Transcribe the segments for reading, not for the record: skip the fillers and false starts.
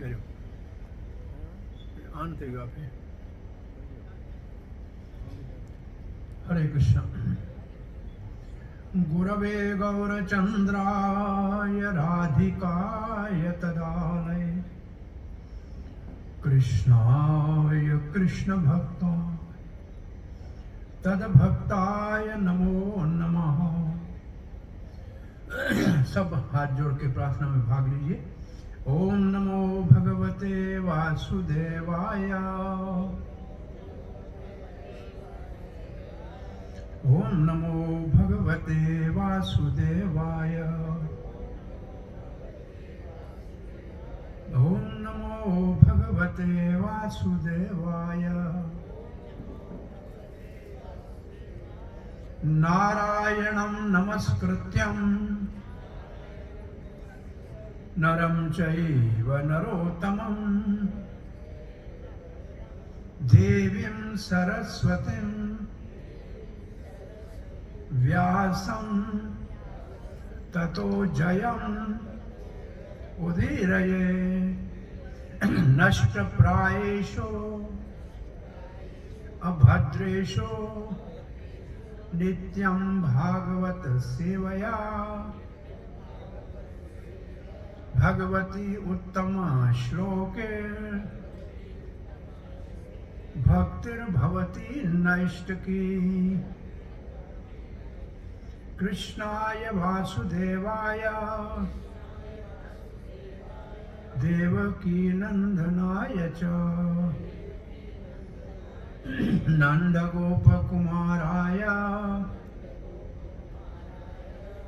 करो आन करेगा पे। हरे कृष्ण। गुरवे गौरचंद्राय राधिकाय तदालय कृष्णाय कृष्ण भक्ताय तद्भक्ताय नमो नमः। सब हाथ जोड़ के प्रार्थना में भाग लीजिए। ओम नमो भगवते वासुदेवाय। ओम नमो भगवते वासुदेवाय। ओम नमो भगवते वासुदेवाय। नारायणं नमस्कृत्यं नरं चैव नरोत्तमं देवीं सरस्वतीं व्यासं ततो जयम् उदीरये। नष्टप्रायेषु अभद्रेषु नित्यं भागवत सेवया भगवती उत्तम श्लोके भक्तिर्भवती नैष्टिकी। कृष्णाय वासुदेवाय देवकी नंदनाय च नंदगोपकुमाराय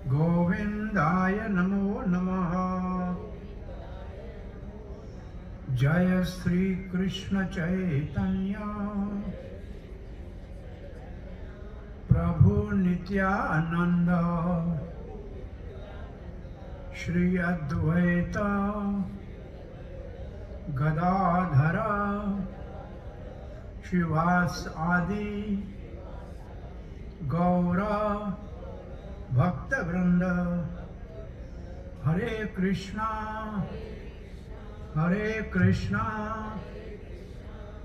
गोविंदाय नमो नमः। जय श्री कृष्ण चैतन्य प्रभु नित्यानंद श्री अद्वैत गदाधर श्रीवास आदि गौर भक्त वृंद। हरे कृष्णा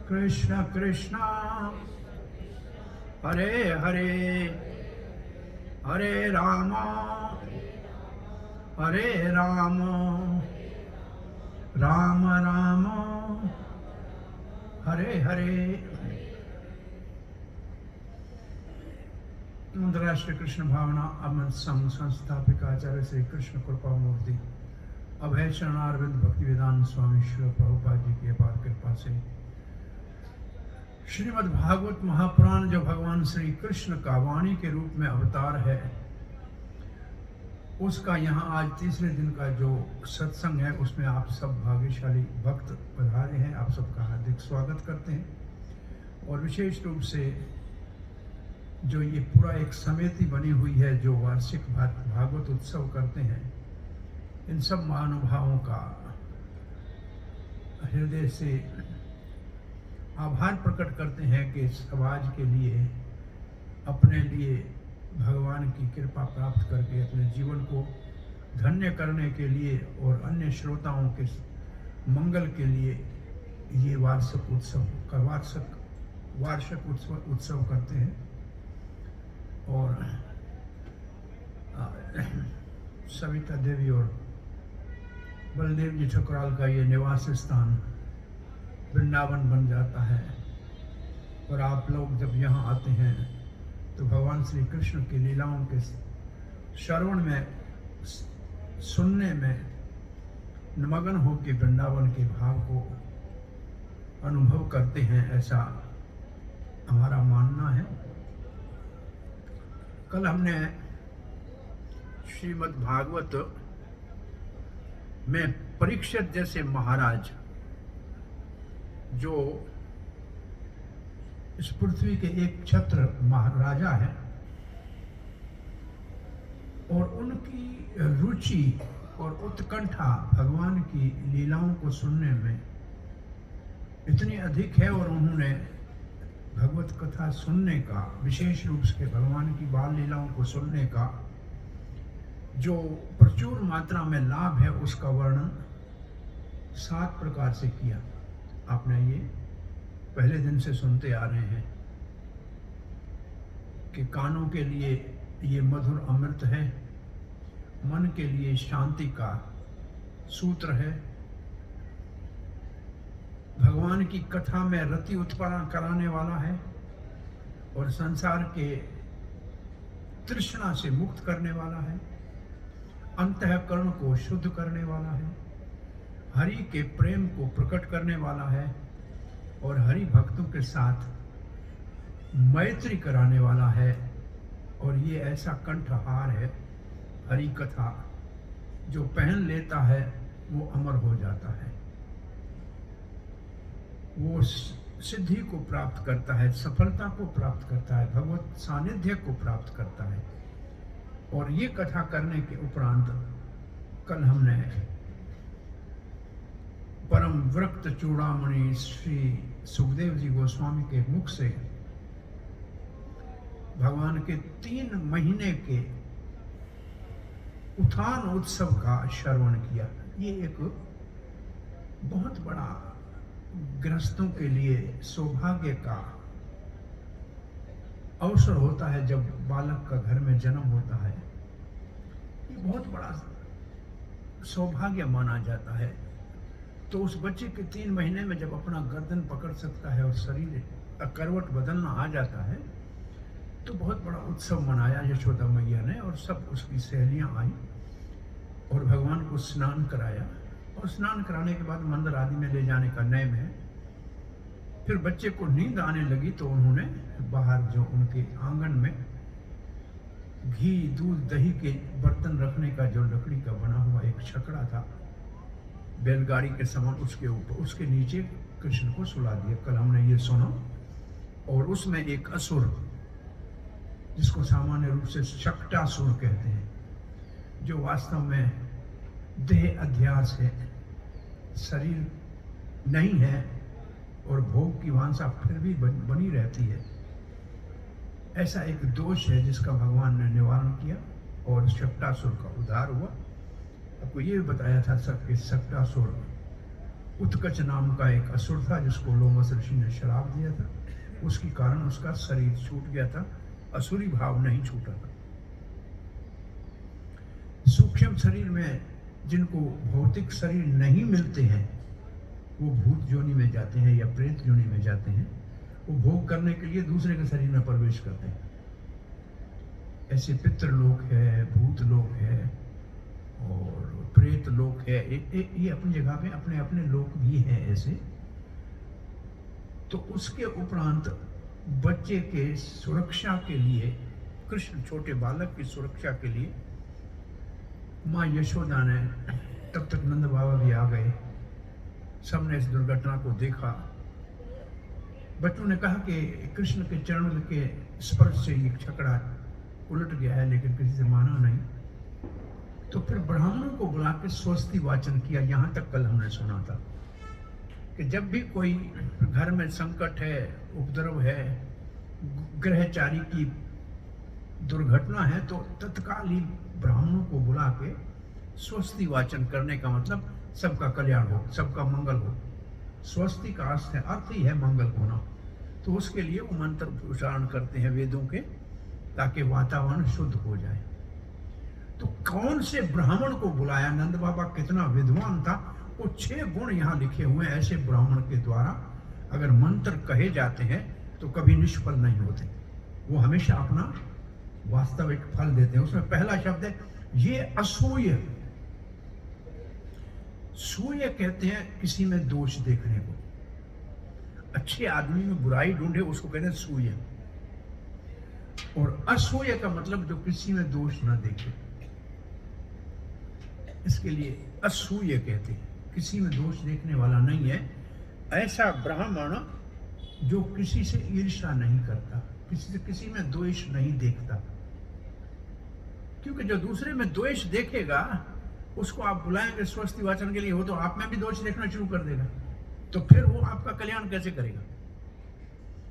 कृष्ण कृष्णा हरे हरे हरे राम राम राम हरे हरे। अंतर्राष्ट्रीय कृष्ण भावना अमृत संघ संस्थापक आचार्य श्री कृष्ण कृपा मूर्ति अभय शरणारविंद भक्ति वेदांत स्वामी श्री प्रभुपाद जी की अपार कृपा से श्रीमद् भागवत महापुराण जो भगवान श्री कृष्ण का वाणी के रूप में अवतार है, उसका यहाँ आज तीसरे दिन का जो सत्संग है उसमें आप सब भाग्यशाली भक्त पधारे हैं। आप सबका हार्दिक स्वागत करते हैं। और विशेष रूप से जो ये पूरा एक समिति बनी हुई है जो वार्षिक भागवत उत्सव करते हैं, इन सब महानुभावों का हृदय से आभार प्रकट करते हैं कि समाज के लिए अपने लिए भगवान की कृपा प्राप्त करके अपने जीवन को धन्य करने के लिए और अन्य श्रोताओं के मंगल के लिए ये वार्षिक उत्सव करते हैं। और सविता देवी और बलदेव जी ठकुराल का ये निवास स्थान वृंदावन बन जाता है। और आप लोग जब यहाँ आते हैं तो भगवान श्री कृष्ण की लीलाओं के श्रवण में सुनने में निमग्न होकर वृंदावन के भाव को अनुभव करते हैं, ऐसा हमारा मानना है। कल हमने श्रीमद् भागवत में परीक्षित जैसे महाराज जो इस पृथ्वी के एक छत्र महाराजा है और उनकी रुचि और उत्कंठा भगवान की लीलाओं को सुनने में इतनी अधिक है और उन्होंने भगवत कथा सुनने का, विशेष रूप से भगवान की बाल लीलाओं को सुनने का जो प्रचुर मात्रा में लाभ है उसका वर्णन 7 प्रकार से किया। आपने ये पहले दिन से सुनते आ रहे हैं कि कानों के लिए ये मधुर अमृत है, मन के लिए शांति का सूत्र है, भगवान की कथा में रति उत्पन्न कराने वाला है और संसार के तृष्णा से मुक्त करने वाला है, अंतःकरण को शुद्ध करने वाला है, हरि के प्रेम को प्रकट करने वाला है और हरि भक्तों के साथ मैत्री कराने वाला है। और ये ऐसा कंठहार है हरि कथा, जो पहन लेता है वो अमर हो जाता है, वो सिद्धि को प्राप्त करता है, सफलता को प्राप्त करता है, भगवत सानिध्य को प्राप्त करता है। और ये कथा करने के उपरांत कल हमने परम वृक्त चूड़ामणि श्री सुखदेव जी गोस्वामी के मुख से भगवान के 3 महीने के उत्थान उत्सव का श्रवण किया। ये एक बहुत बड़ा गृहस्थों के लिए सौभाग्य का अवसर होता है जब बालक का घर में जन्म होता है। ये बहुत बड़ा सौभाग्य माना जाता है। तो उस बच्चे के 3 महीने में जब अपना गर्दन पकड़ सकता है और शरीर करवट बदलना आ जाता है, तो बहुत बड़ा उत्सव मनाया यशोदा मैया ने, और सब उसकी सहेलियां आई और भगवान को स्नान कराया। और स्नान कराने के बाद मंदिर आदि में ले जाने का नियम है। फिर बच्चे को नींद आने लगी तो उन्होंने बाहर जो उनके आंगन में घी दूध दही के बर्तन रखने का जो लकड़ी का बना हुआ एक छकड़ा था, बैलगाड़ी के समान, उसके ऊपर उसके नीचे कृष्ण को सुला दिया। कल हमने ये सुना। और उसमें एक असुर, जिसको सामान्य रूप से शक्टासुर कहते हैं, जो वास्तव में देह अध्यास है, शरीर नहीं है और भोग की वांछा फिर भी बनी रहती है, ऐसा एक दोष है जिसका भगवान ने निवारण किया और शक्टासुर का उद्धार हुआ। आपको ये भी बताया था सब कि शक्टासुर उत्कच नाम का एक असुर था, जिसको लोमस ऋषि ने श्राप दिया था। उसके कारण उसका शरीर छूट गया था, असुरी भाव नहीं छूटा था। सूक्ष्म शरीर में जिनको भौतिक शरीर नहीं मिलते हैं, वो भूत योनि में जाते हैं या प्रेत योनि में जाते हैं। वो भोग करने के लिए दूसरे के शरीर में प्रवेश करते हैं। ऐसे पितृलोक है, भूत लोक है और प्रेत लोक है। ये अपनी जगह पे अपने अपने लोक भी हैं ऐसे। तो उसके उपरांत बच्चे के सुरक्षा के लिए, कृष्ण छोटे बालक की सुरक्षा के लिए माँ यशोदा ने, तब तक नंद बाबा भी आ गए, सबने इस दुर्घटना को देखा। बच्चों ने कहा कि कृष्ण के चरण के स्पर्श से ये छकड़ा उलट गया है, लेकिन किसी से माना नहीं। तो फिर ब्राह्मणों को बुला के स्वस्ति वाचन किया। यहाँ तक कल हमने सुना था कि जब भी कोई घर में संकट है, उपद्रव है, ग्रहचारी की दुर्घटना है, तो तत्काल ही ब्राह्मणों को बुला के स्वस्ति वाचन करने का मतलब सबका कल्याण हो, सबका मंगल हो। स्वस्ति का अर्थ ही है मंगल होना। तो उसके लिए वो मंत्र उच्चारण करते हैं वेदों के, ताकि वातावरण शुद्ध हो जाए। तो कौन से ब्राह्मण को बुलाया? नंद बाबा कितना विद्वान था। वो 6 गुण यहाँ लिखे हुए हैं। ऐसे ब्राह्मण के द्वारा अगर मंत्र कहे जाते हैं तो कभी निष्फल नहीं होते, वो हमेशा अपना वास्तविक फल देते हैं। उसमें पहला शब्द है ये असूय। सूय कहते हैं किसी में दोष देखने को। अच्छे आदमी में बुराई ढूंढे उसको कहते हैं सूय। और असूय का मतलब जो किसी में दोष न देखे, इसके लिए असूय कहते हैं। किसी में दोष देखने वाला नहीं है। ऐसा ब्राह्मण जो किसी से ईर्ष्या नहीं करता, किसी में द्वेष नहीं देखता। क्योंकि जो दूसरे में द्वेष देखेगा उसको आप बुलाएंगे स्वस्ति वाचन के लिए, हो तो आप में भी दोष देखना शुरू कर देगा, तो फिर वो आपका कल्याण कैसे करेगा?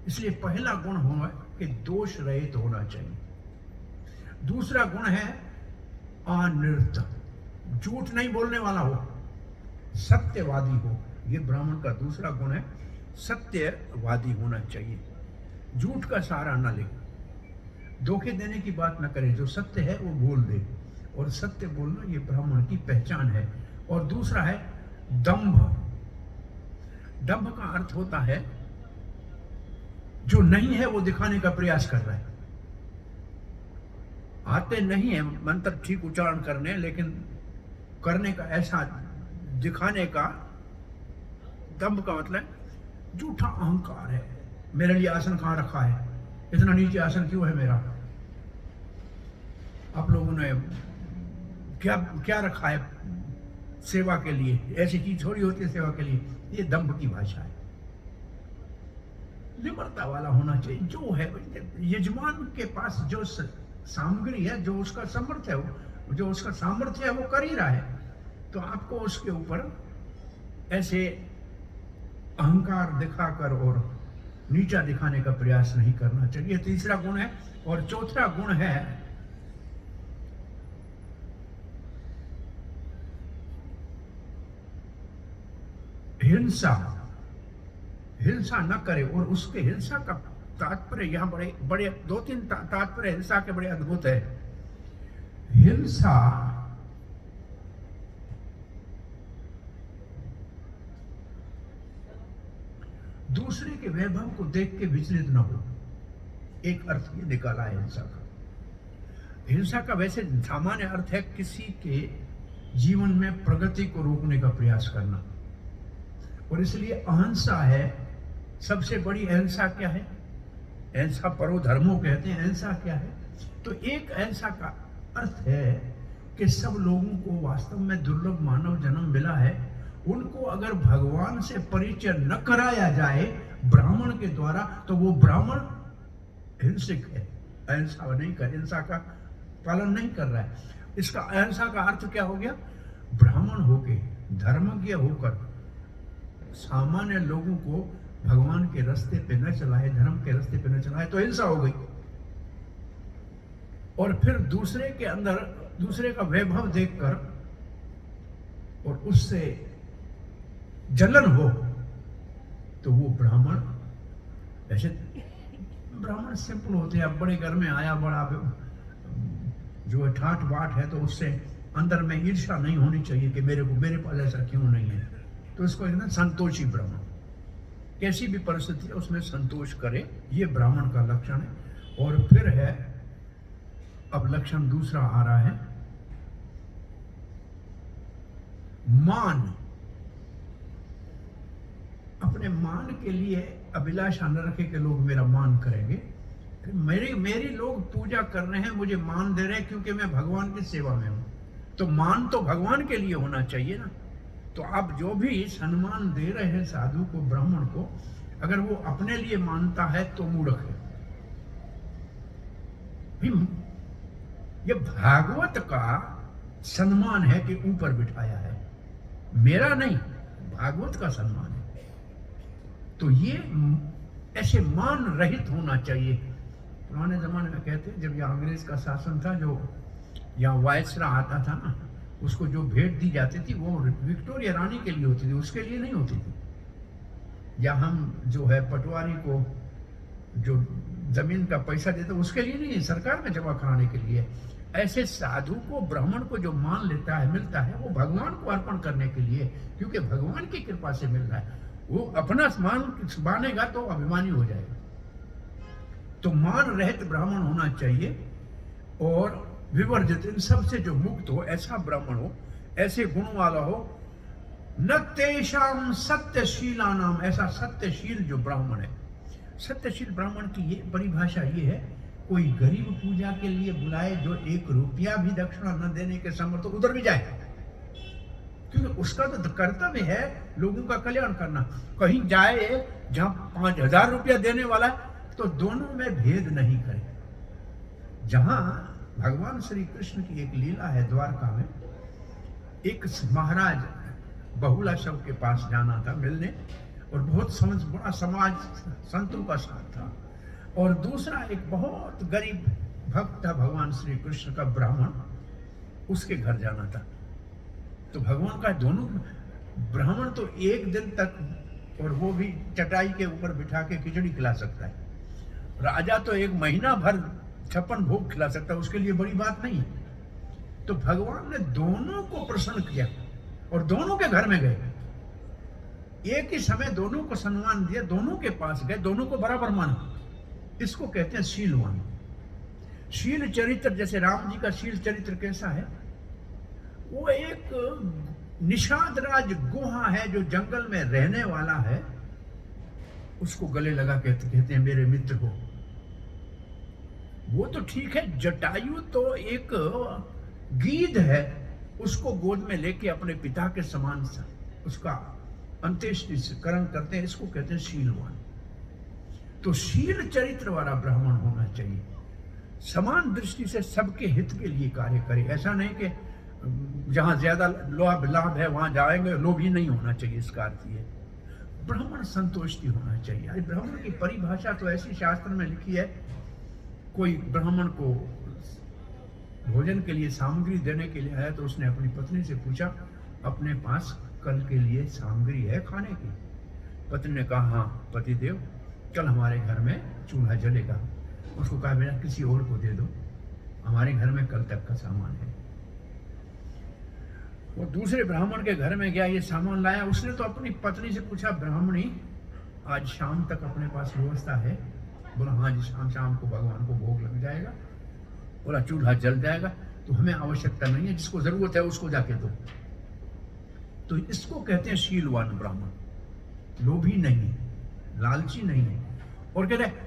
इसलिए पहला गुण हो कि दोष रहित होना चाहिए। दूसरा गुण है अनिर्त, झूठ नहीं बोलने वाला हो, सत्यवादी हो। ये ब्राह्मण का दूसरा गुण है, सत्यवादी होना चाहिए। झूठ का सहारा न ले, धोखे देने की बात न करे, जो सत्य है वो बोल दे, और सत्य बोलना ये ब्राह्मण की पहचान है। और दूसरा है दंभ। दंभ का अर्थ होता है जो नहीं है वो दिखाने का प्रयास कर रहा है। आते नहीं है मंत्र ठीक उच्चारण करने, लेकिन करने का ऐसा दिखाने का, दंभ का मतलब झूठा अहंकार है। मेरे लिए आसन कहाँ रखा है, इतना नीचे आसन क्यों है मेरा, आप लोगों ने क्या क्या रखा है सेवा के लिए, ऐसी चीज थोड़ी होती है सेवा के लिए। ये दंभ की भाषा है। निम्रता वाला होना चाहिए। जो है यजमान के पास जो सामग्री है, जो उसका सामर्थ्य है, जो उसका सामर्थ्य है वो कर ही रहा है, तो आपको उसके ऊपर ऐसे अहंकार दिखाकर और नीचा दिखाने का प्रयास नहीं करना चाहिए। तीसरा गुण है। और चौथा गुण है हिंसा। हिंसा न करे। और उसके हिंसा का तात्पर्य यहां बड़े बड़े दो तीन तात्पर्य हिंसा के बड़े अद्भुत है। हिंसा दूसरे के वैभव को देख के विचलित न हो, एक अर्थ ये निकाला है हिंसा का। हिंसा का वैसे सामान्य अर्थ है किसी के जीवन में प्रगति को रोकने का प्रयास करना, और इसलिए अहिंसा है सबसे बड़ी। अहिंसा क्या है? अहिंसा परो धर्मो कहते हैं। अहिंसा क्या है? तो एक अहिंसा का अर्थ है कि सब लोगों को वास्तव में दुर्लभ मानव जन्म मिला है, उनको अगर भगवान से परिचय न कराया जाए ब्राह्मण के द्वारा, तो वो ब्राह्मण हिंसक है, अहिंसा नहीं कर, हिंसा का पालन नहीं कर रहा है। इसका अहिंसा का अर्थ क्या हो गया? ब्राह्मण होके, धर्मज्ञ होकर सामान्य लोगों को भगवान के रास्ते पे न चलाए, धर्म के रास्ते पे न चलाए, तो हिंसा हो गई। और फिर दूसरे के अंदर दूसरे का वैभव देखकर और उससे जलन हो, तो वो ब्राह्मण, ऐसे ब्राह्मण सिंपल होते हैं। अब बड़े घर में आया, बड़ा जो ठाट बाट है, तो उससे अंदर में ईर्ष्या नहीं होनी चाहिए कि मेरे पास ऐसा क्यों नहीं है। तो इसको कहते हैं संतोषी ब्राह्मण। कैसी भी परिस्थिति है उसमें संतोष करे, ये ब्राह्मण का लक्षण है। और फिर है, अब लक्षण दूसरा आ रहा है, मान। अपने मान के लिए अभिलाषा न रखे कि लोग मेरा मान करेंगे। मेरी लोग पूजा कर रहे हैं, मुझे मान दे रहे हैं क्योंकि मैं भगवान की सेवा में हूं। तो मान तो भगवान के लिए होना चाहिए ना। तो आप जो भी सम्मान दे रहे हैं साधु को, ब्राह्मण को, अगर वो अपने लिए मानता है तो मूर्ख है। ये भागवत का सम्मान है कि ऊपर बिठाया है, मेरा नहीं, भागवत का सम्मान है। तो ये ऐसे मान रहित होना चाहिए। पुराने जमाने में कहते हैं, जब यहाँ अंग्रेज का शासन था, जो यहाँ वायसरा आता था ना, उसको जो भेंट दी जाती थी वो विक्टोरिया रानी के लिए होती थी, उसके लिए नहीं होती थी। या हम जो है पटवारी को जो जमीन का पैसा देते उसके लिए नहीं, सरकार में जमा कराने के लिए। ऐसे साधु को, ब्राह्मण को जो मान लेता है, मिलता है, वो भगवान को अर्पण करने के लिए, क्योंकि भगवान की कृपा से मिल रहा है। वो अपना मान मानेगा तो अभिमानी हो जाएगा। तो मान रहित ब्राह्मण होना चाहिए, और विवर्जित, इन सबसे जो मुक्त हो, ऐसा ब्राह्मण हो, ऐसे गुण वाला हो। न तेषाम सत्यशीला नाम, ऐसा सत्यशील जो ब्राह्मण है। सत्यशील ब्राह्मण की ये परिभाषा ये है, कोई गरीब पूजा के लिए बुलाए, जो 1 रुपया भी दक्षिणा न देने के समर्थ, उधर भी जाए, क्योंकि उसका तो कर्तव्य है लोगों का कल्याण करना। कहीं जाए जहां 5000 रुपया देने वाला है, तो दोनों में भेद नहीं करे। जहां भगवान श्री कृष्ण की एक लीला है, द्वारका में एक महाराज बहुला शव के पास जाना था मिलने, और बहुत बड़ा समाज संतों का साथ था। और दूसरा एक बहुत गरीब भक्त था भगवान श्री कृष्ण का, ब्राह्मण, उसके घर जाना था। तो भगवान का दोनों ब्राह्मण तो एक दिन तक, और वो भी चटाई के ऊपर बिठा के खिचड़ी खिला सकता है। राजा तो एक महीना भर 56 भोग खिला सकता है, उसके लिए बड़ी बात नहीं है। तो भगवान ने दोनों को प्रसन्न किया और दोनों के घर में गए, एक ही समय दोनों को सम्मान दिया, दोनों के पास गए, दोनों को बराबर माना। इसको कहते हैं शीलवान। शील चरित्र, जैसे राम जी का शील चरित्र कैसा है, वो एक निषाद राज गुहा है जो जंगल में रहने वाला है, उसको गले लगा कहते हैं मेरे मित्र हो। वो तो ठीक है, जटायु तो एक गीध है, उसको गोद में लेके अपने पिता के समान उसका अंत्येष्टिकरण करते हैं, इसको कहते हैं शीलवान। तो शील चरित्र वाला ब्राह्मण होना चाहिए, समान दृष्टि से सबके हित के लिए कार्य करे। ऐसा नहीं कि जहां ज्यादा लाभ है वहां जाएंगे, लोभी नहीं होना चाहिए। इसका अर्थ ये ब्राह्मण संतोषी होना चाहिए। अरे ब्राह्मण की परिभाषा तो ऐसी शास्त्र में लिखी है, कोई ब्राह्मण को भोजन के लिए सामग्री देने के लिए आया तो उसने अपनी पत्नी से पूछा, अपने पास कल के लिए सामग्री है खाने की? पत्नी ने कहा हाँ पतिदेव, कल हमारे घर में चूल्हा जलेगा। उसको कहा बेटा किसी और को दे दो, हमारे घर में कल तक का सामान है। वो दूसरे ब्राह्मण के घर में गया, ये सामान लाया। उसने तो अपनी पत्नी से पूछा, ब्राह्मणी आज शाम तक अपने पास व्यवस्था है? बोला हाँ जी, शाम को भगवान को भोग लग जाएगा। बोला चूल्हा जल जाएगा तो हमें आवश्यकता नहीं है, जिसको जरूरत है उसको जाके दो। तो इसको कहते हैं शीलवान ब्राह्मण, लोभी नहीं, लालची नहीं है। और कहते हैं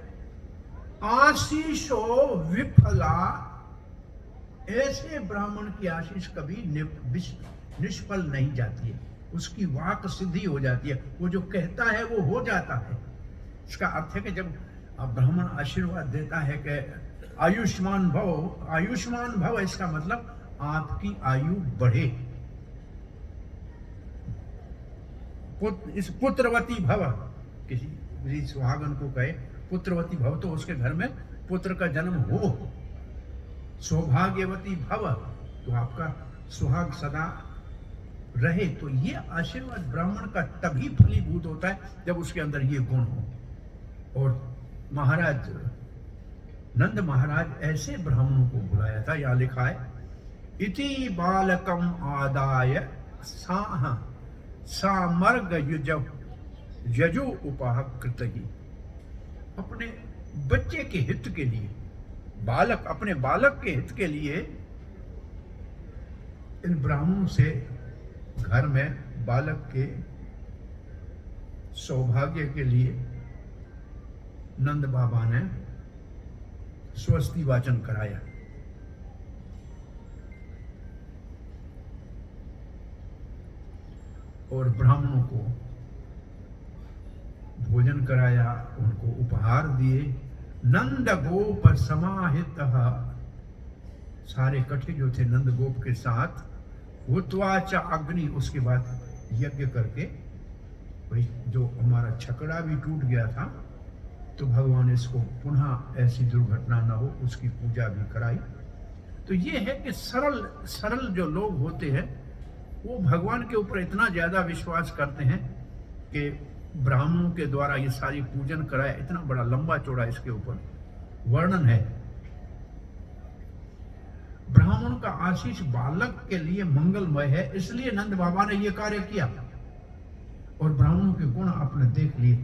आशीषो विफला, ऐसे ब्राह्मण की आशीष कभी निष्फल नहीं जाती है, उसकी वाक सिद्धि हो जाती है, वो जो कहता है वो हो जाता है। इसका अर्थ है कि जब ब्राह्मण आशीर्वाद देता है कि आयुष्मान भव, आयुष्मान भव इसका मतलब आपकी आयु बढ़े, इस पुत्रवती भव, किसी सुहागन को कहे पुत्रवती भव तो उसके घर में पुत्र का जन्म हो। सौभाग्यवती भव तो आपका सुहाग सदा रहे। तो ये आशीर्वाद ब्राह्मण का तभी फलीभूत होता है जब उसके अंदर ये गुण हो। और महाराज नंद महाराज ऐसे ब्राह्मणों को बुलाया था, यहां लिखा है इति बालकम आदाय सामर्ग यजु उपाह कृतहि। अपने बच्चे के हित के लिए, बालक अपने बालक के हित के लिए इन ब्राह्मणों से घर में बालक के सौभाग्य के लिए नंद बाबा ने स्वस्ति वाचन कराया। और ब्राह्मणों को भोजन कराया, उनको उपहार दिए। नंद गोप समाहित, सारे इकट्ठे जो थे नंद गोप के साथ। हुत्वाचा अग्नि, उसके बाद यज्ञ करके, भाई जो हमारा छकड़ा भी टूट गया था तो भगवान इसको पुनः ऐसी दुर्घटना न हो उसकी पूजा भी कराई। तो ये है कि सरल जो लोग होते हैं वो भगवान के ऊपर इतना ज्यादा विश्वास करते हैं कि ब्राह्मणों के द्वारा ये सारी पूजन कराया। इतना बड़ा लंबा चौड़ा इसके ऊपर वर्णन है। ब्राह्मण का आशीष बालक के लिए मंगलमय है, इसलिए नंद बाबा ने ये कार्य किया। और ब्राह्मणों के गुण आपने देख लिए।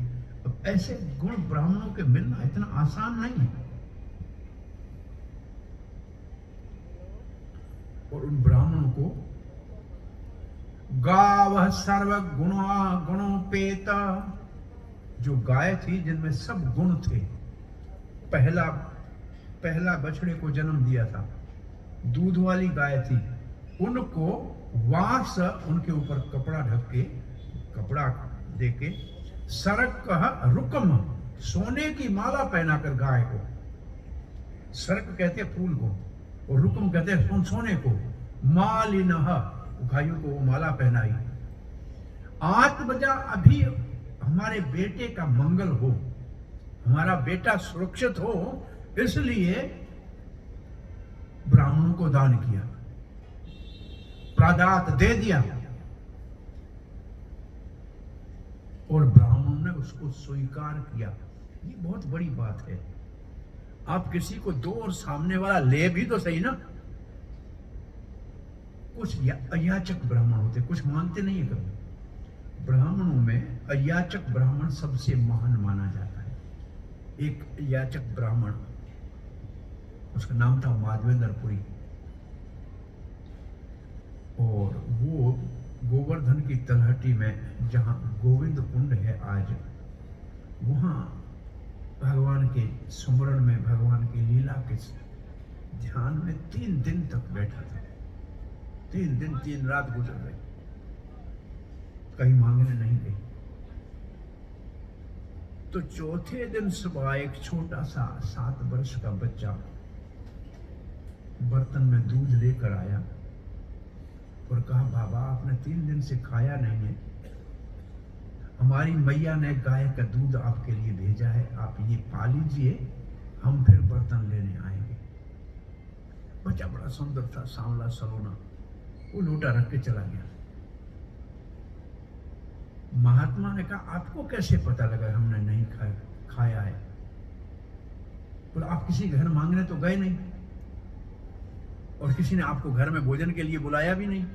अब ऐसे गुण ब्राह्मणों के मिलना इतना आसान नहीं है। और उन ब्राह्मणों को गाव सर्व गुणोपेता, जो गाय थी जिनमें सब गुण थे, पहला बछड़े को जन्म दिया था, दूध वाली गाय थी, उनको वास, उनके ऊपर कपड़ा ढक के, कपड़ा देके, सरक कह रुकम, सोने की माला पहनाकर गाय को, सरक कहते फूल को और रुकम कहते सोने को, मालिनह, गायों को वो माला पहनाई। 8 बजा अभी हमारे बेटे का मंगल हो, हमारा बेटा सुरक्षित हो, इसलिए ब्राह्मणों को दान किया, प्रादात दे दिया। और ब्राह्मणों ने उसको स्वीकार किया। ये बहुत बड़ी बात है। आप किसी को दो और सामने वाला ले भी तो सही ना। कुछ अयाचक ब्राह्मण होते, कुछ मांगते नहीं है कभी। ब्राह्मणों में अयाचक ब्राह्मण सबसे महान माना जाता है। एक याचक ब्राह्मण, उसका नाम था माधवेंद्रपुरी, और वो गोवर्धन की तलहटी में, जहाँ गोविंद कुंड है आज, वहाँ भगवान के सुमरण में, भगवान की लीला के ध्यान में 3 दिन तक बैठा था। 3 दिन 3 रात गुजर गई, कहीं मांगने नहीं गई। तो चौथे दिन सुबह एक छोटा सा 7 वर्ष का बच्चा बर्तन में दूध लेकर आया और कहा, बाबा आपने 3 दिन से खाया नहीं है, हमारी मैया ने गाय का दूध आपके लिए भेजा है, आप ये पा लीजिए, हम फिर बर्तन लेने आएंगे। बच्चा बड़ा सुंदर था, सांवला सलोना, वो लोटा रख के चला गया। महात्मा ने कहा, आपको कैसे पता लगा हमने नहीं खाया है? बोला, आप किसी घर मांगने तो गए नहीं, और किसी ने आपको घर में भोजन के लिए बुलाया भी नहीं।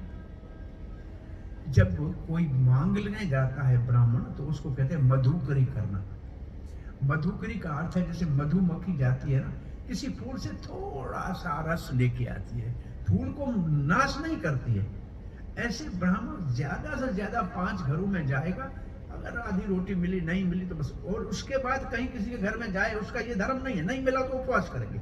जब कोई मांगने जाता है ब्राह्मण, तो उसको कहते हैं मधुकरी करना। मधुकरी का अर्थ है जैसे मधुमक्खी जाती है ना, किसी फूल से थोड़ा सा रस लेके आती है, फूल को नाश नहीं करती है। ऐसे ब्राह्मण ज्यादा से ज्यादा 5 घरों में जाएगा, अगर आधी रोटी मिली, नहीं मिली तो बस, और उसके बाद कहीं किसी के घर में जाए, उसका ये धर्म नहीं है, नहीं मिला तो उपवास करेंगे।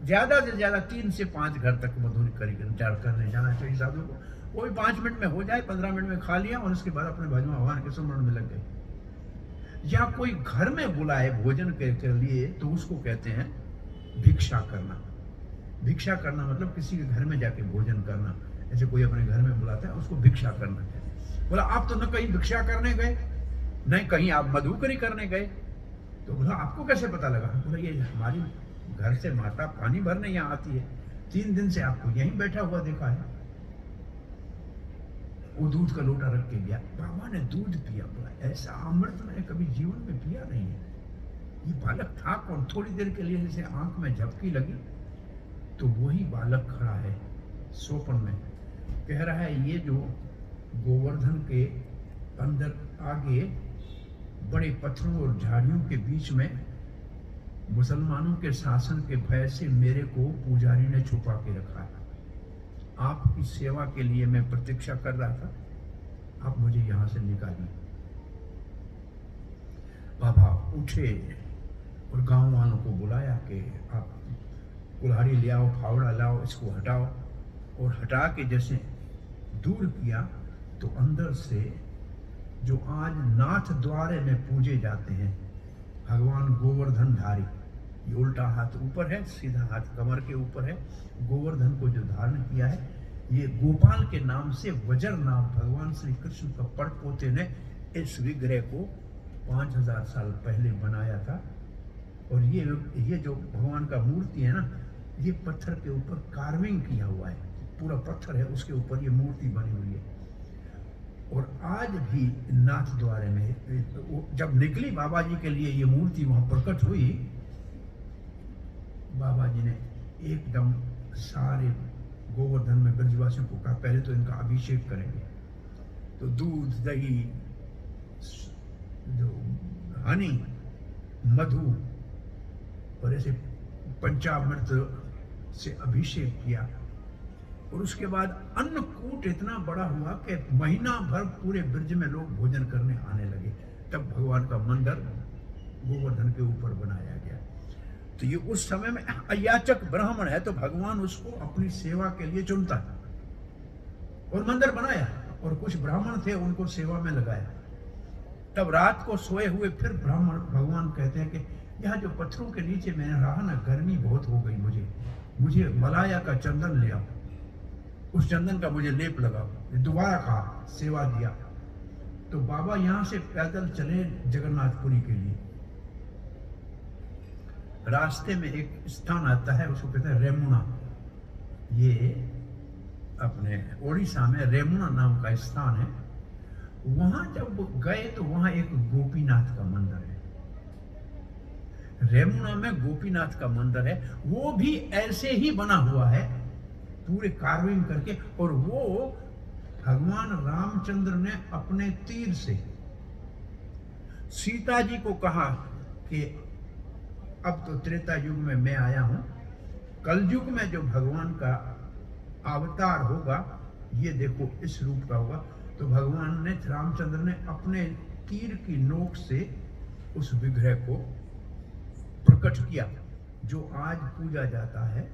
ज्यादा से ज्यादा 3 से 5 घर तक मधुकरी करने जाना चाहिए साधु को। वो भी 5 मिनट में हो जाए, 15 मिनट में खा लिया, और उसके बाद अपने भगवान के सुमरण में लग गए। या कोई घर में बुलाए भोजन के लिए, तो उसको कहते हैं भिक्षा करना। भिक्षा करना मतलब किसी के घर में जाके भोजन करना। ऐसे कोई अपने घर में बुलाता है, उसको भिक्षा करना है। बोला, आप तो न कहीं भिक्षा करने गए, नहीं कहीं आप मधुकरी करने गए। तो बोला, आपको कैसे पता लगा? बोला, ये हमारी घर से माता पानी भरने यहाँ आती है, 3 दिन से आपको यहीं बैठा हुआ देखा है। वो दूध का लोटा रख के गया, बाबा ने दूध पिया। बोला, ऐसा अमृत मैंने कभी जीवन में पिया नहीं है। ये बालक था कौन? थोड़ी देर के लिए जैसे आंख में झपकी लगी, तो वही बालक खड़ा है सोपन में, कह रहा है, ये जो गोवर्धन के अंदर आगे बड़े पत्थरों और झाड़ियों के बीच में मुसलमानों के शासन के भय से मेरे को पुजारी ने छुपा के रखा है। आपकी सेवा के लिए मैं प्रतीक्षा कर रहा था, आप मुझे यहां से निकालिए। बाबा उठे और गांव वालों को बुलाया कि आप कुल्हाड़ी ले आओ, फावड़ा लाओ, इसको हटाओ। और हटा के जैसे दूर किया, तो अंदर से जो आज नाथ द्वारे में पूजे जाते हैं भगवान गोवर्धन धारी, ये उल्टा हाथ ऊपर है, सीधा हाथ कमर के ऊपर है, गोवर्धन को जो धारण किया है, ये गोपाल के नाम से वज्रनाभ भगवान श्री कृष्ण का पड़पोते ने इस विग्रह को 5000 साल पहले बनाया था। और ये जो भगवान का मूर्ति है ना, ये पत्थर के ऊपर कार्विंग किया हुआ है, पूरा पत्थर है, उसके ऊपर ये मूर्ति बनी हुई है। और आज भी नाथ द्वारे में जब निकली बाबा जी के लिए ये मूर्ति वहां प्रकट हुई, बाबा जी ने एकदम सारे गोवर्धन में ब्रजवासियों को कहा, पहले तो इनका अभिषेक करेंगे। तो दूध, दही, जो हनी, मधु और ऐसे पंचामृत से अभिषेक किया। और उसके बाद अन्नकूट इतना बड़ा हुआ कि महीना भर पूरे ब्रज में लोग भोजन करने आने लगे। तब भगवान का मंदिर गोवर्धन के ऊपर बनाया गया। तो ये उस समय में अयाचक ब्राह्मण है, तो भगवान उसको अपनी सेवा के लिए चुनता है और मंदिर बनाया। और कुछ ब्राह्मण थे, उनको सेवा में लगाया। तब रात को सोए हुए फिर ब्राह्मण भगवान कहते हैं कि यहाँ जो पत्थरों के नीचे मैंने रहा ना, गर्मी बहुत हो गई, मुझे मलाया का चंदन ले आओ, उस चंदन का मुझे लेप लगाओ। दोबारा कहा, सेवा दिया। तो बाबा यहाँ से पैदल चले जगन्नाथपुरी के लिए। रास्ते में एक स्थान आता है, उसको कहते हैं रेमुना। ये अपने ओडिशा में रेमुना नाम का स्थान है। वहां जब गए तो वहां एक गोपीनाथ का मंदिर है। रेमुणा में गोपीनाथ का मंदिर है, वो भी ऐसे ही बना हुआ है, पूरे कार्विंग करके। और वो भगवान रामचंद्र ने अपने तीर से सीता जी को कहा कि अब तो त्रेता युग में मैं आया हूं, कलयुग में जो भगवान का अवतार होगा ये देखो इस रूप का होगा। तो भगवान ने, रामचंद्र ने अपने तीर की नोक से उस विग्रह को प्रकट किया, जो आज पूजा जाता है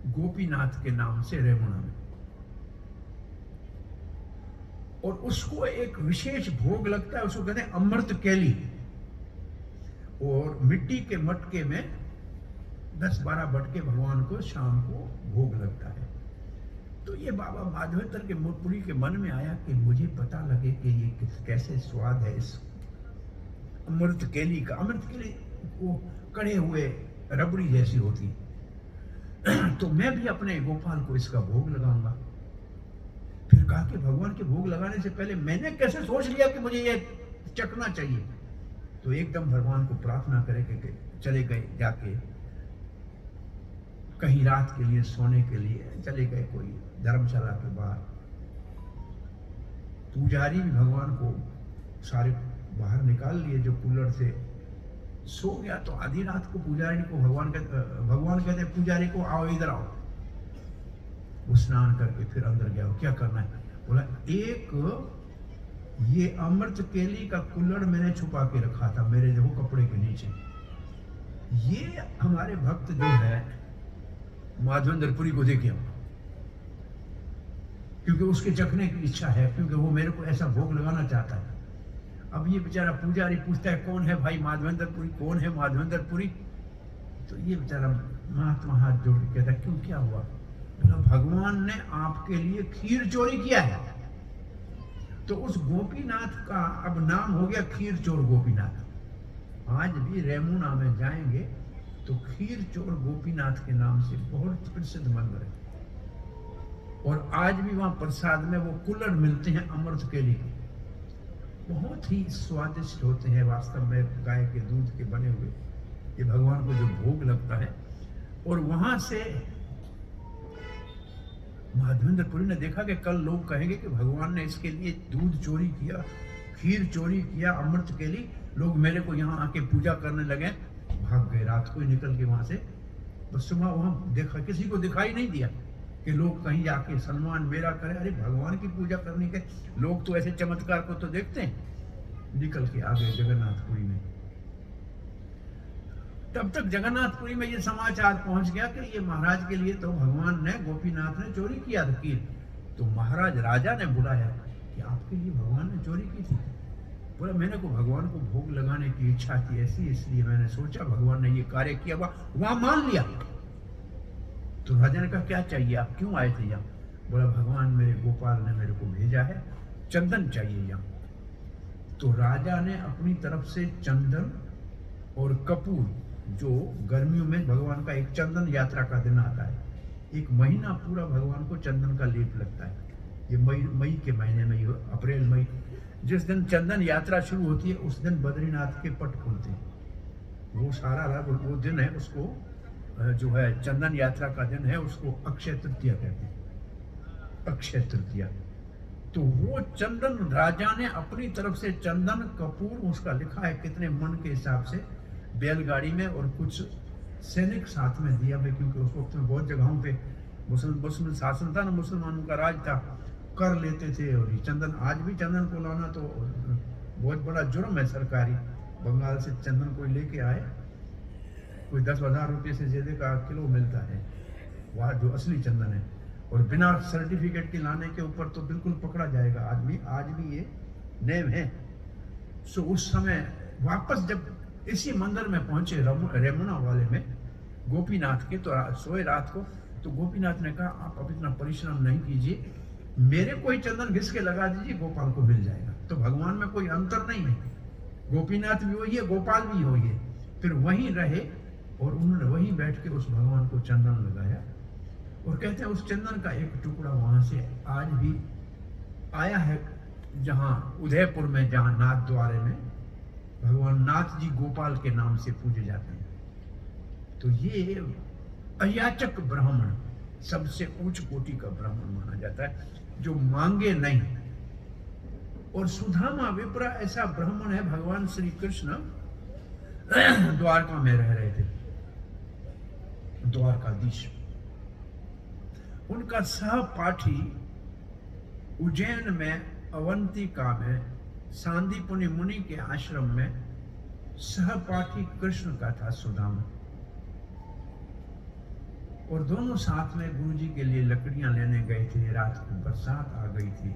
गोपीनाथ के नाम से रेमुणा में। और उसको एक विशेष भोग लगता है, उसको कहते हैं अमृत केली। और मिट्टी के मटके में 10-12 मटके भगवान को शाम को भोग लगता है। तो ये बाबा माधवेंद्र के पुरी के मन में आया कि मुझे पता लगे कि ये कैसे स्वाद है इस अमृत केली का। अमृत केली वो कड़े हुए रबड़ी जैसी होती, तो मैं भी अपने गोपाल को इसका भोग लगाऊंगा। फिर कहा कि भगवान के भोग लगाने से पहले मैंने कैसे सोच लिया कि मुझे ये चखना चाहिए। तो एकदम भगवान को प्रार्थना करे कि चले गए, जाके कहीं रात के लिए सोने के लिए चले गए कोई धर्मशाला के बाहर। पुजारी भी भगवान को सारे बाहर निकाल लिए, जो कूलर से सो गया। तो आधी रात को पुजारी को भगवान कहते पुजारी को आओ इधर आओ। वो स्नान करके फिर अंदर गया, क्या करना है? बोला एक ये अमृत केली का कुल्हड़ मैंने छुपा के रखा था मेरे देखो कपड़े के नीचे। ये हमारे भक्त जो है माधवेंद्र पुरी को देखे, क्योंकि उसके चखने की इच्छा है, क्योंकि वो मेरे को ऐसा भोग लगाना चाहता है। अब ये बेचारा पुजारी पूछता है कौन है भाई माधवेंद्र पुरी, कौन है माधवेंद्र पुरी? तो ये बेचारा महात्मा हाथ जोड़ के कहता क्यों, क्या हुआ? बोला भगवान ने आपके लिए खीर चोरी किया है। तो उस गोपीनाथ का अब नाम हो गया खीर चोर गोपीनाथ। आज भी रेमुणा में जाएंगे तो खीर चोर गोपीनाथ के नाम से बहुत प्रसिद्ध मंदिर है। और आज भी वहां प्रसाद में वो कुल्हड़ मिलते हैं अमृत केली के, बहुत ही स्वादिष्ट होते हैं वास्तव में, गाय के दूध के बने हुए। ये भगवान को जो भोग लगता है। और वहां से माधवेंद्र पुरी ने देखा कि कल लोग कहेंगे कि भगवान ने इसके लिए दूध चोरी किया, खीर चोरी किया, अमृत केली, लोग मेरे को यहाँ आके पूजा करने लगे। भाग गए रात को ही निकल के वहां से। बस सुबह वहां देखा, किसी को दिखाई नहीं दिया कि लोग कहीं जाके सम्मान मेरा करें। अरे भगवान की पूजा करने के लोग तो ऐसे चमत्कार को तो देखते हैं। निकल के आ गए जगन्नाथपुरी में। तब तक जगन्नाथपुरी में ये समाचार पहुंच गया कि ये महाराज के लिए तो भगवान ने, गोपीनाथ ने चोरी किया था खीर। तो महाराज राजा ने बुलाया कि आपके लिए भगवान ने चोरी की थी। बोला मैंने को भगवान को भोग लगाने की इच्छा थी ऐसी, इसलिए मैंने सोचा भगवान ने ये कार्य किया। वहां मान लिया। तो राजा ने कहा क्या चाहिए, आप क्यों आए थे यहाँ? बोला भगवान मेरे गोपाल ने मेरे को भेजा है, चंदन चाहिए यहाँ। तो राजा ने अपनी तरफ से चंदन और कपूर, जो गर्मियों में भगवान का एक चंदन यात्रा का दिन आता है, 1 महीना पूरा भगवान को चंदन का लेप लगता है। ये मई के महीने में, अप्रैल मई, जिस दिन चंदन यात्रा शुरू होती है उस दिन बद्रीनाथ के पट खुलते हैं। वो सारा वो दिन है, उसको जो है चंदन यात्रा का दिन है, उसको अक्षय तृतीया कहते हैं, अक्षय तृतीया। तो वो चंदन राजा ने अपनी तरफ से चंदन कपूर, उसका लिखा है कितने मन के हिसाब से, बैलगाड़ी में, और कुछ सैनिक साथ में दिया भाई, क्योंकि उस वक्त में बहुत जगहों पे मुस्लिम शासन था ना, मुसलमानों का राज था, कर लेते थे। और चंदन, आज भी चंदन को लाना तो बहुत बड़ा जुर्म है सरकारी। बंगाल से चंदन कोई लेके आए, कोई 10,000 रुपये से ज्यादा का किलो मिलता है वहाँ, जो असली चंदन है, और बिना सर्टिफिकेट के लाने के ऊपर तो बिल्कुल पकड़ा जाएगा आदमी। आज भी ये नेम है। सो उस समय वापस जब इसी मंदिर में पहुंचे रेमुणा वाले में गोपीनाथ के, तो सोए रात को, तो गोपीनाथ ने कहा आप अब इतना परिश्रम नहीं कीजिए, मेरे को ही चंदन घिस के लगा दीजिए, गोपाल को मिल जाएगा। तो भगवान में कोई अंतर नहीं है, गोपीनाथ भी वही है, गोपाल भी वही है। फिर वहीं रहे और उन्होंने वहीं बैठ के उस भगवान को चंदन लगाया। और कहते हैं उस चंदन का एक टुकड़ा वहां से आज भी आया है जहाँ उदयपुर में, जहाँ नाथ द्वारे में भगवान नाथ जी गोपाल के नाम से पूजे जाते हैं। तो ये अयाचक ब्राह्मण सबसे उच्च कोटि का ब्राह्मण माना जाता है, जो मांगे नहीं। और सुदामा विप्र ऐसा ब्राह्मण है, भगवान श्री कृष्ण द्वारका में रह रहे थे, द्वारकाधीश। उनका सहपाठी उज्जैन में, अवंतिका में, सांदीपनि मुनि के आश्रम में सहपाठी कृष्ण का था सुदामा। और दोनों साथ में गुरुजी के लिए लकड़ियां लेने गए थे। रात को बरसात आ गई थी।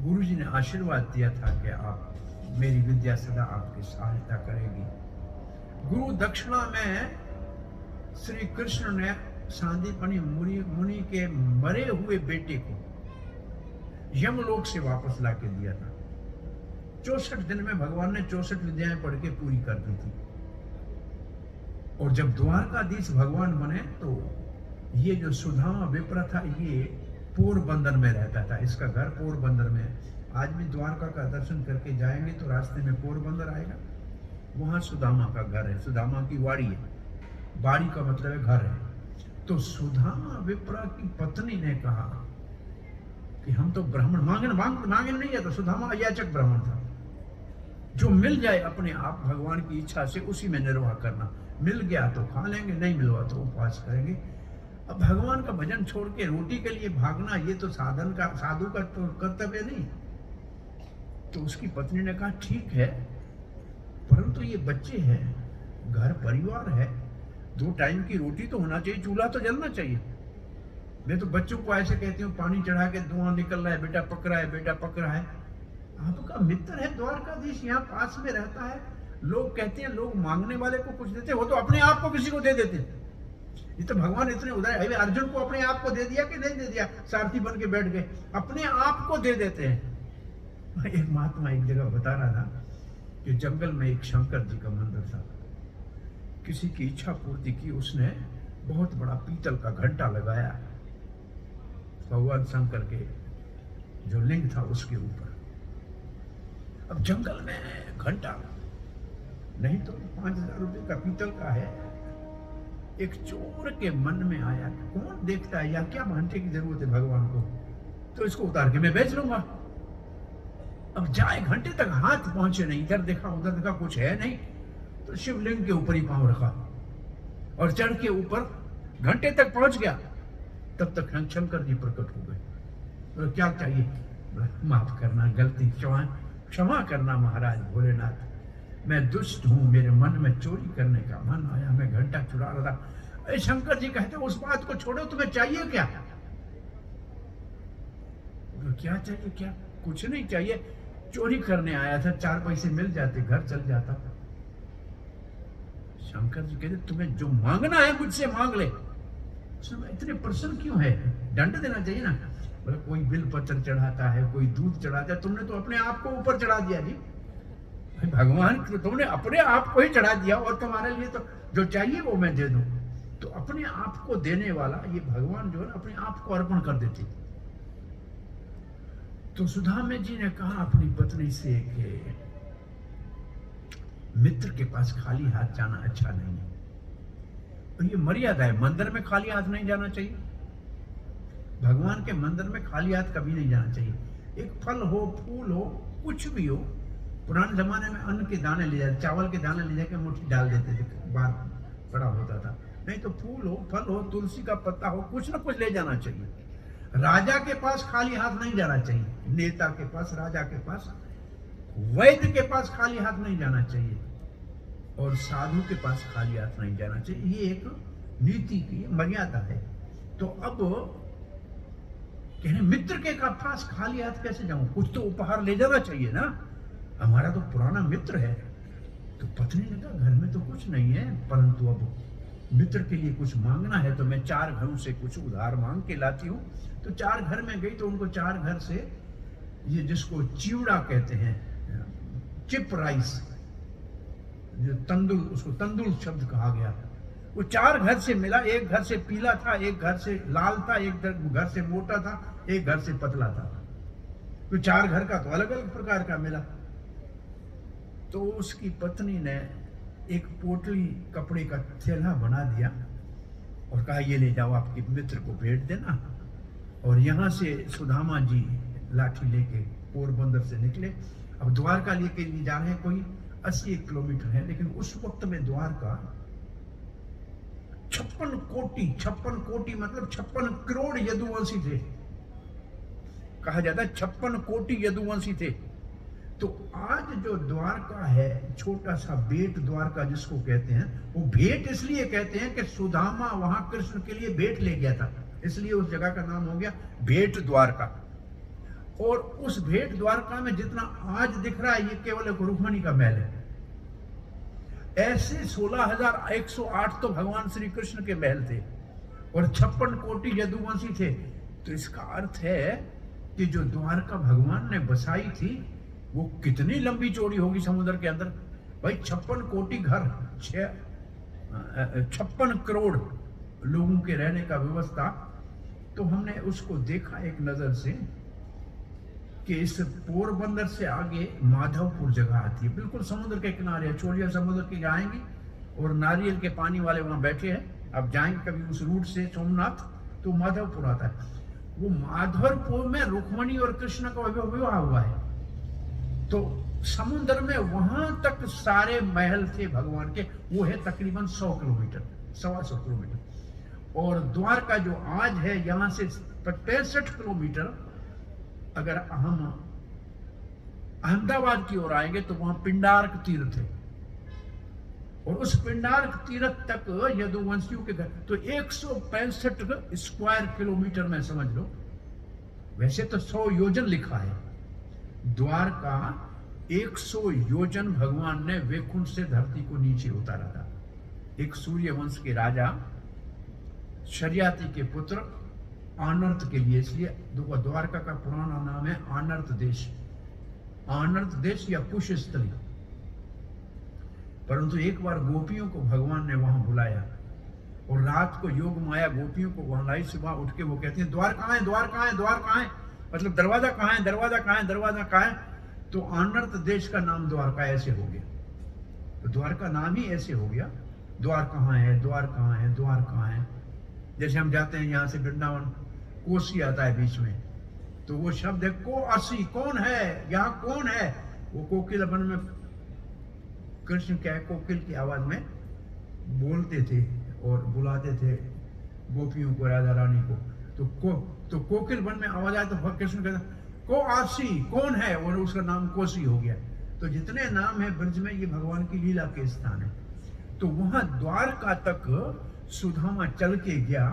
गुरुजी ने आशीर्वाद दिया था कि आप, मेरी विद्या सदा आपकी सहायता करेगी। गुरु दक्षिणा में श्री कृष्ण ने सांदीपनि मुनि के मरे हुए बेटे को यमलोक से वापस लाके दिया था। 64 दिन में भगवान ने 64 विद्याएं पढ़ के पूरी कर दी थी। और जब द्वारकाधीश भगवान बने तो ये जो सुदामा विप्र था, ये पोरबंदर में रहता था। इसका घर पोरबंदर में है। आज भी द्वारका का दर्शन करके जाएंगे तो रास्ते में पोरबंदर आएगा, वहां सुदामा का घर है। सुदामा की वाड़ी है, वाड़ी का मतलब है घर है। तो सुदामा विप्र की पत्नी ने कहा कि हम तो ब्राह्मण मांगे नहीं जाता। सुदामा अयाचक ब्राह्मण था, जो मिल जाए अपने आप भगवान की इच्छा से उसी में निर्वाह करना। मिल गया तो खा लेंगे, नहीं मिलवा तो उपवास करेंगे। अब भगवान का भजन छोड़ के रोटी के लिए भागना, ये तो साधु का तो कर्तव्य नहीं। तो उसकी पत्नी ने कहा ठीक है, परंतु ये बच्चे हैं, घर परिवार है, 2 टाइम की रोटी तो होना चाहिए, चूल्हा तो जलना चाहिए। मैं तो बच्चों को ऐसे कहती हूँ, पानी चढ़ा के धुआं निकल रहा है, बेटा पक रहा है, बेटा पक रहा है। आपका मित्र है द्वारकाधीश, यहाँ पास में रहता है। लोग कहते हैं लोग मांगने वाले को कुछ देते, वो तो अपने आप को किसी को दे देते। ये तो भगवान इतने उदार है। अर्जुन को अपने आप को दे दिया कि नहीं दे दिया, सारथी बन के बैठ गए, अपने आप को दे देते हैं। एक महात्मा एक जगह बता रहा था कि जंगल में एक शंकर जी का मंदिर था। किसी की इच्छा पूर्ति की, उसने बहुत बड़ा पीतल का घंटा लगाया भगवान शंकर के जो लिंग था उसके ऊपर। अब जंगल में घंटा नहीं तो 5000 रुपए का पीतल का है। एक चोर के मन में आया, कौन देखता है या क्या घंटे की जरूरत है भगवान को, तो इसको उतार के मैं बेच लूंगा। अब जाए, घंटे तक हाथ पहुंचे नहीं, इधर देखा उधर देखा, कुछ है नहीं, तो शिवलिंग के ऊपर ही पांव रखा और चढ़ के ऊपर घंटे तक पहुंच गया। तब तक शंकर जी प्रकट हो गए। तो क्या चाहिए? माफ करना, गलती क्षमा करना महाराज भोलेनाथ, मैं दुष्ट हूं, मेरे मन में चोरी करने का मन आया, मैं घंटा चुरा रहा था। अरे शंकर जी कहते उस बात को छोड़ो, तुम्हें चाहिए क्या? क्या चाहिए? क्या कुछ नहीं चाहिए, चोरी करने आया था, 4 पैसे मिल जाते, घर चल जाता। शंकर जी कहते तुम्हें जो मांगना है मुझसे मांग ले। उसमें इतने प्रसन्न क्यों है? दंड देना चाहिए ना। बोले कोई बिल पत्र चढ़ाता है, कोई दूध चढ़ाता है, तुमने तो अपने आप को ऊपर चढ़ा दिया जी। भगवान तुमने अपने आप को ही चढ़ा दिया, और तुम्हारे लिए तो जो चाहिए वो मैं दे दूं। तो अपने आप को देने वाला ये भगवान जो है अपने आप को अर्पण कर देते। तो सुदामा जी ने कहा अपनी पत्नी से कि मित्र के पास खाली हाथ जाना अच्छा नहीं है, और ये मर्यादा है, मंदिर में खाली हाथ नहीं जाना चाहिए। भगवान के मंदिर में खाली हाथ कभी नहीं जाना चाहिए। एक फल हो, फूल हो, कुछ भी हो। पुराने जमाने में अन्न के दाने ले जाते, चावल के दाने ले जाकर मुट्ठी डाल देते थे, बार बड़ा होता था। नहीं तो फूल हो, फल हो, तुलसी का पत्ता हो, कुछ ना कुछ ले जाना चाहिए। राजा के पास खाली हाथ नहीं जाना चाहिए, नेता के पास, राजा के पास, वैद्य के पास खाली हाथ नहीं जाना चाहिए, और साधु के पास खाली हाथ नहीं जाना चाहिए। ये एक नीति की मर्यादा है। तो अब कहने मित्र के पास खाली हाथ कैसे जाऊं? कुछ तो उपहार ले जाना चाहिए ना, हमारा तो पुराना मित्र है। तो पत्नी ने कहा घर में तो कुछ नहीं है, परंतु अब मित्र के लिए कुछ मांगना है तो मैं 4 घरों से कुछ उधार मांग के लाती हूँ। तो 4 घर में गई तो उनको 4 घर से ये जिसको चिवड़ा कहते हैं, चिप राइस, जो तंदुल, उसको तंदुल शब्द कहा गया, वो 4 घर से मिला। एक घर से पीला था, एक घर से लाल था, एक घर से मोटा था, एक घर से पतला था। तो 4 घर का तो अलग अलग प्रकार का मिला। तो उसकी पत्नी ने एक पोटली कपड़े का थैला बना दिया और कहा ये ले जाओ, आपके मित्र को भेंट देना। और यहाँ से सुदामा जी लाठी लेके पोरबंदर से निकले। अब द्वारका लेके लिए जा रहे हैं, कोई 80 किलोमीटर है, लेकिन उस वक्त में द्वारका 56 कोटि मतलब 56 करोड़ यदुवंशी थे। कहा जाता है 56 कोटि यदुवंशी थे। तो आज जो द्वारका है, छोटा सा बेट द्वारका जिसको कहते हैं, वो भेंट इसलिए कहते हैं कि सुदामा वहां कृष्ण के लिए भेंट ले गया था, इसलिए उस जगह का नाम हो गया भेंट द्वारका। और उस भेंट द्वारका में जितना आज दिख रहा है, ये केवल एक रुक्मणी का महल है। ऐसे 16,108 तो भगवान श्री कृष्ण के महल थे और 56 कोटि यदुवंशी थे। तो इसका अर्थ है कि जो द्वारका भगवान ने बसाई थी वो कितनी लंबी चौड़ी होगी समुद्र के अंदर। भाई 56 कोटि घर, 56 करोड़ लोगों के रहने का व्यवस्था। तो हमने उसको देखा एक नजर से कि इस पोरबंदर से आगे माधवपुर जगह आती है, बिल्कुल समुद्र के किनारे है। छोड़िया समुद्र की जाएंगी और नारियल के पानी वाले वहां बैठे हैं। अब जाएंगे कभी उस रूट से सोमनाथ तो माधवपुर आता है। वो माधवपुर में रुक्मणी और कृष्ण का विवाह हुआ है। तो समुद्र में वहां तक सारे महल थे भगवान के, वो है तकरीबन 100 किलोमीटर, 125 किलोमीटर। और द्वारका जो आज है यहां से 65 किलोमीटर। अगर हम अहमदाबाद की ओर आएंगे तो वहां पिंडारक तीर्थ है, और उस पिंडारक तीर्थ तक यदुवंशियों के घर। तो 165 स्क्वायर किलोमीटर में समझ लो। वैसे तो 100 योजन लिखा है। द्वारका 100 योजन भगवान ने वैकुंठ से धरती को नीचे उतारा था। एक सूर्य वंश के राजा शर्याति के पुत्र आनर्त के लिए, इसलिए द्वारका का पुराना नाम है आनर्त देश, आनर्त देश या कुश स्थली। परंतु एक बार गोपियों को भगवान ने वहां बुलाया और रात को योग माया गोपियों को वहां लाई। सुबह उठ के वो कहते हैं द्वार कहाँ है, द्वार कहाँ है, द्वार कहाँ है, मतलब दरवाजा कहाँ है, दरवाजा कहाँ है, दरवाजा कहाँ है। तो आनर्त देश का नाम द्वारका ऐसे हो गया। तो द्वारका नाम ही ऐसे हो गया। द्वार कहाँ है, द्वार कहाँ है, द्वार कहाँ है। जैसे हम जाते हैं यहाँ से वृंदावन, कोसी आता है बीच में, तो वो शब्द है को असी, कौन है यहाँ, कौन है। वो कोकिल वन में कृष्ण क्या कोकिल की आवाज में बोलते थे और बुलाते थे गोपियों को, राजा रानी को। तो कोकिल वन में आवाज आए तो कृष्ण कहता को आसी, कौन है, और उसका नाम कोसी हो गया। तो जितने नाम है ब्रज में, ये भगवान की लीला के स्थान है। तो वहां द्वारका तक सुदामा चल के गया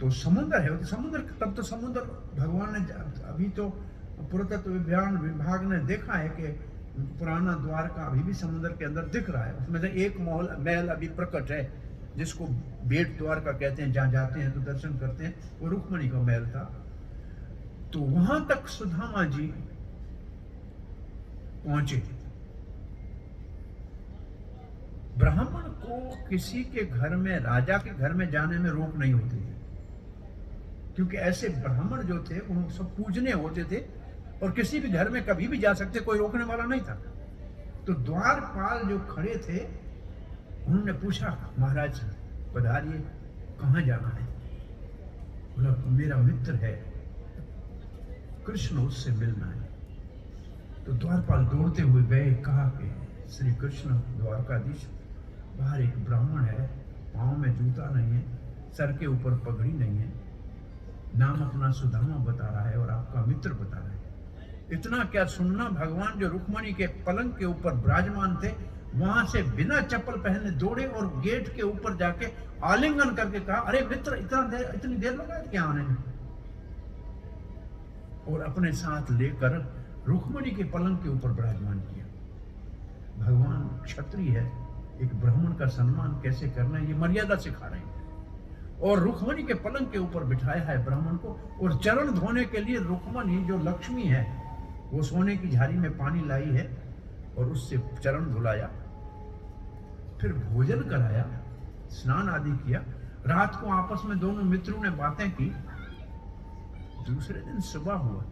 तो समुद्र है। तो समुद्र, तब तो समुद्र भगवान ने, अभी तो पुरातत्व विभाग ने देखा है कि पुराना द्वारका अभी भी समुद्र के अंदर दिख रहा है। उसमें से एक महल अभी प्रकट है जिसको बेट द्वारका कहते हैं, जहां जाते हैं तो दर्शन करते हैं, वो रुक्मणी का महल था। तो वहां तक सुदामा जी पहुंचे। ब्राह्मण को किसी के घर में, राजा के घर में जाने में रोक नहीं होती थी, क्योंकि ऐसे ब्राह्मण जो थे वो सब पूजने होते थे और किसी भी घर में कभी भी जा सकते, कोई रोकने वाला नहीं था। तो द्वारपाल जो खड़े थे उन्होंने पूछा, महाराज पधारिए, कहाँ जाना है। बोला मेरा मित्र है कृष्ण, उससे मिलना है। तो द्वारपाल दौड़ते हुए गए, कहा कि श्री कृष्ण द्वारकाधीश, बाहर एक ब्राह्मण है, पांव में जूता नहीं है, सर के ऊपर पगड़ी नहीं है, नाम अपना सुदामा बता रहा है और आपका मित्र बता रहा है। इतना क्या सुनना, भगवान जो रुक्मणी के पलंग के ऊपर विराजमान थे वहां से बिना चप्पल पहने दौड़े और गेट के ऊपर जाके आलिंगन करके कहा, अरे मित्र, इतनी देर लगा क्या आने में। और अपने साथ लेकर रुक्मणी के पलंग के ऊपर विराजमान किया। भगवान क्षत्रिय है, एक ब्राह्मण का सम्मान कैसे करना है ये मर्यादा सिखा रहे हैं। और रुक्मणी के पलंग के ऊपर बिठाया है ब्राह्मण को, और चरण धोने के लिए रुक्मणी जो लक्ष्मी है वो सोने की झाड़ी में पानी लाई है और उससे चरण धुलाया, फिर भोजन कराया, स्नान आदि किया। रात को आपस में दोनों मित्रों ने बातें की। दूसरे दिन सुबह हुआ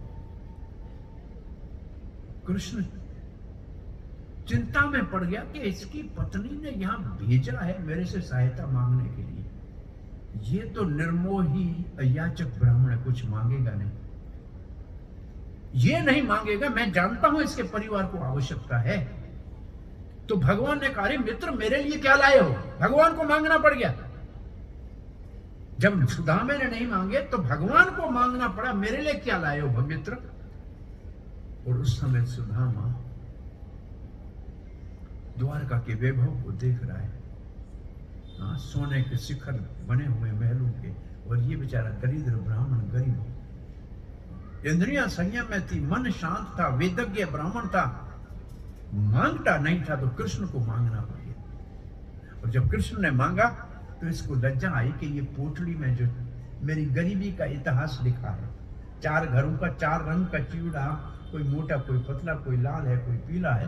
कृष्ण चिंता में पड़ गया कि इसकी पत्नी ने यहां भेजा है मेरे से सहायता मांगने के लिए, ये तो निर्मोही अयाचक ब्राह्मण है, कुछ मांगेगा नहीं, ये नहीं मांगेगा, मैं जानता हूं इसके परिवार को आवश्यकता है। तो भगवान ने कहा, मित्र मेरे लिए क्या लाए हो? भगवान को मांगना पड़ गया। जब सुदामा ने नहीं मांगे तो भगवान को मांगना पड़ा, मेरे लिए क्या लाए हो मित्र? और उस समय सुदामा द्वारका के वैभव को देख रहा है, सोने के शिखर बने हुए महलों के, और ये बेचारा दरिद्र ब्राह्मण गरीब। इंद्रियां संयम में थी, मन शांत था, वेदज्ञ ब्राह्मण था, मांगता नहीं था, तो कृष्ण को मांगना पड़ गया। और जब कृष्ण ने मांगा तो इसको लज्जा आई कि ये पोटली में जो मेरी गरीबी का इतिहास लिखा है, 4 घरों का 4 रंग का चिवड़ा, कोई मोटा कोई पतला, कोई लाल है कोई पीला है,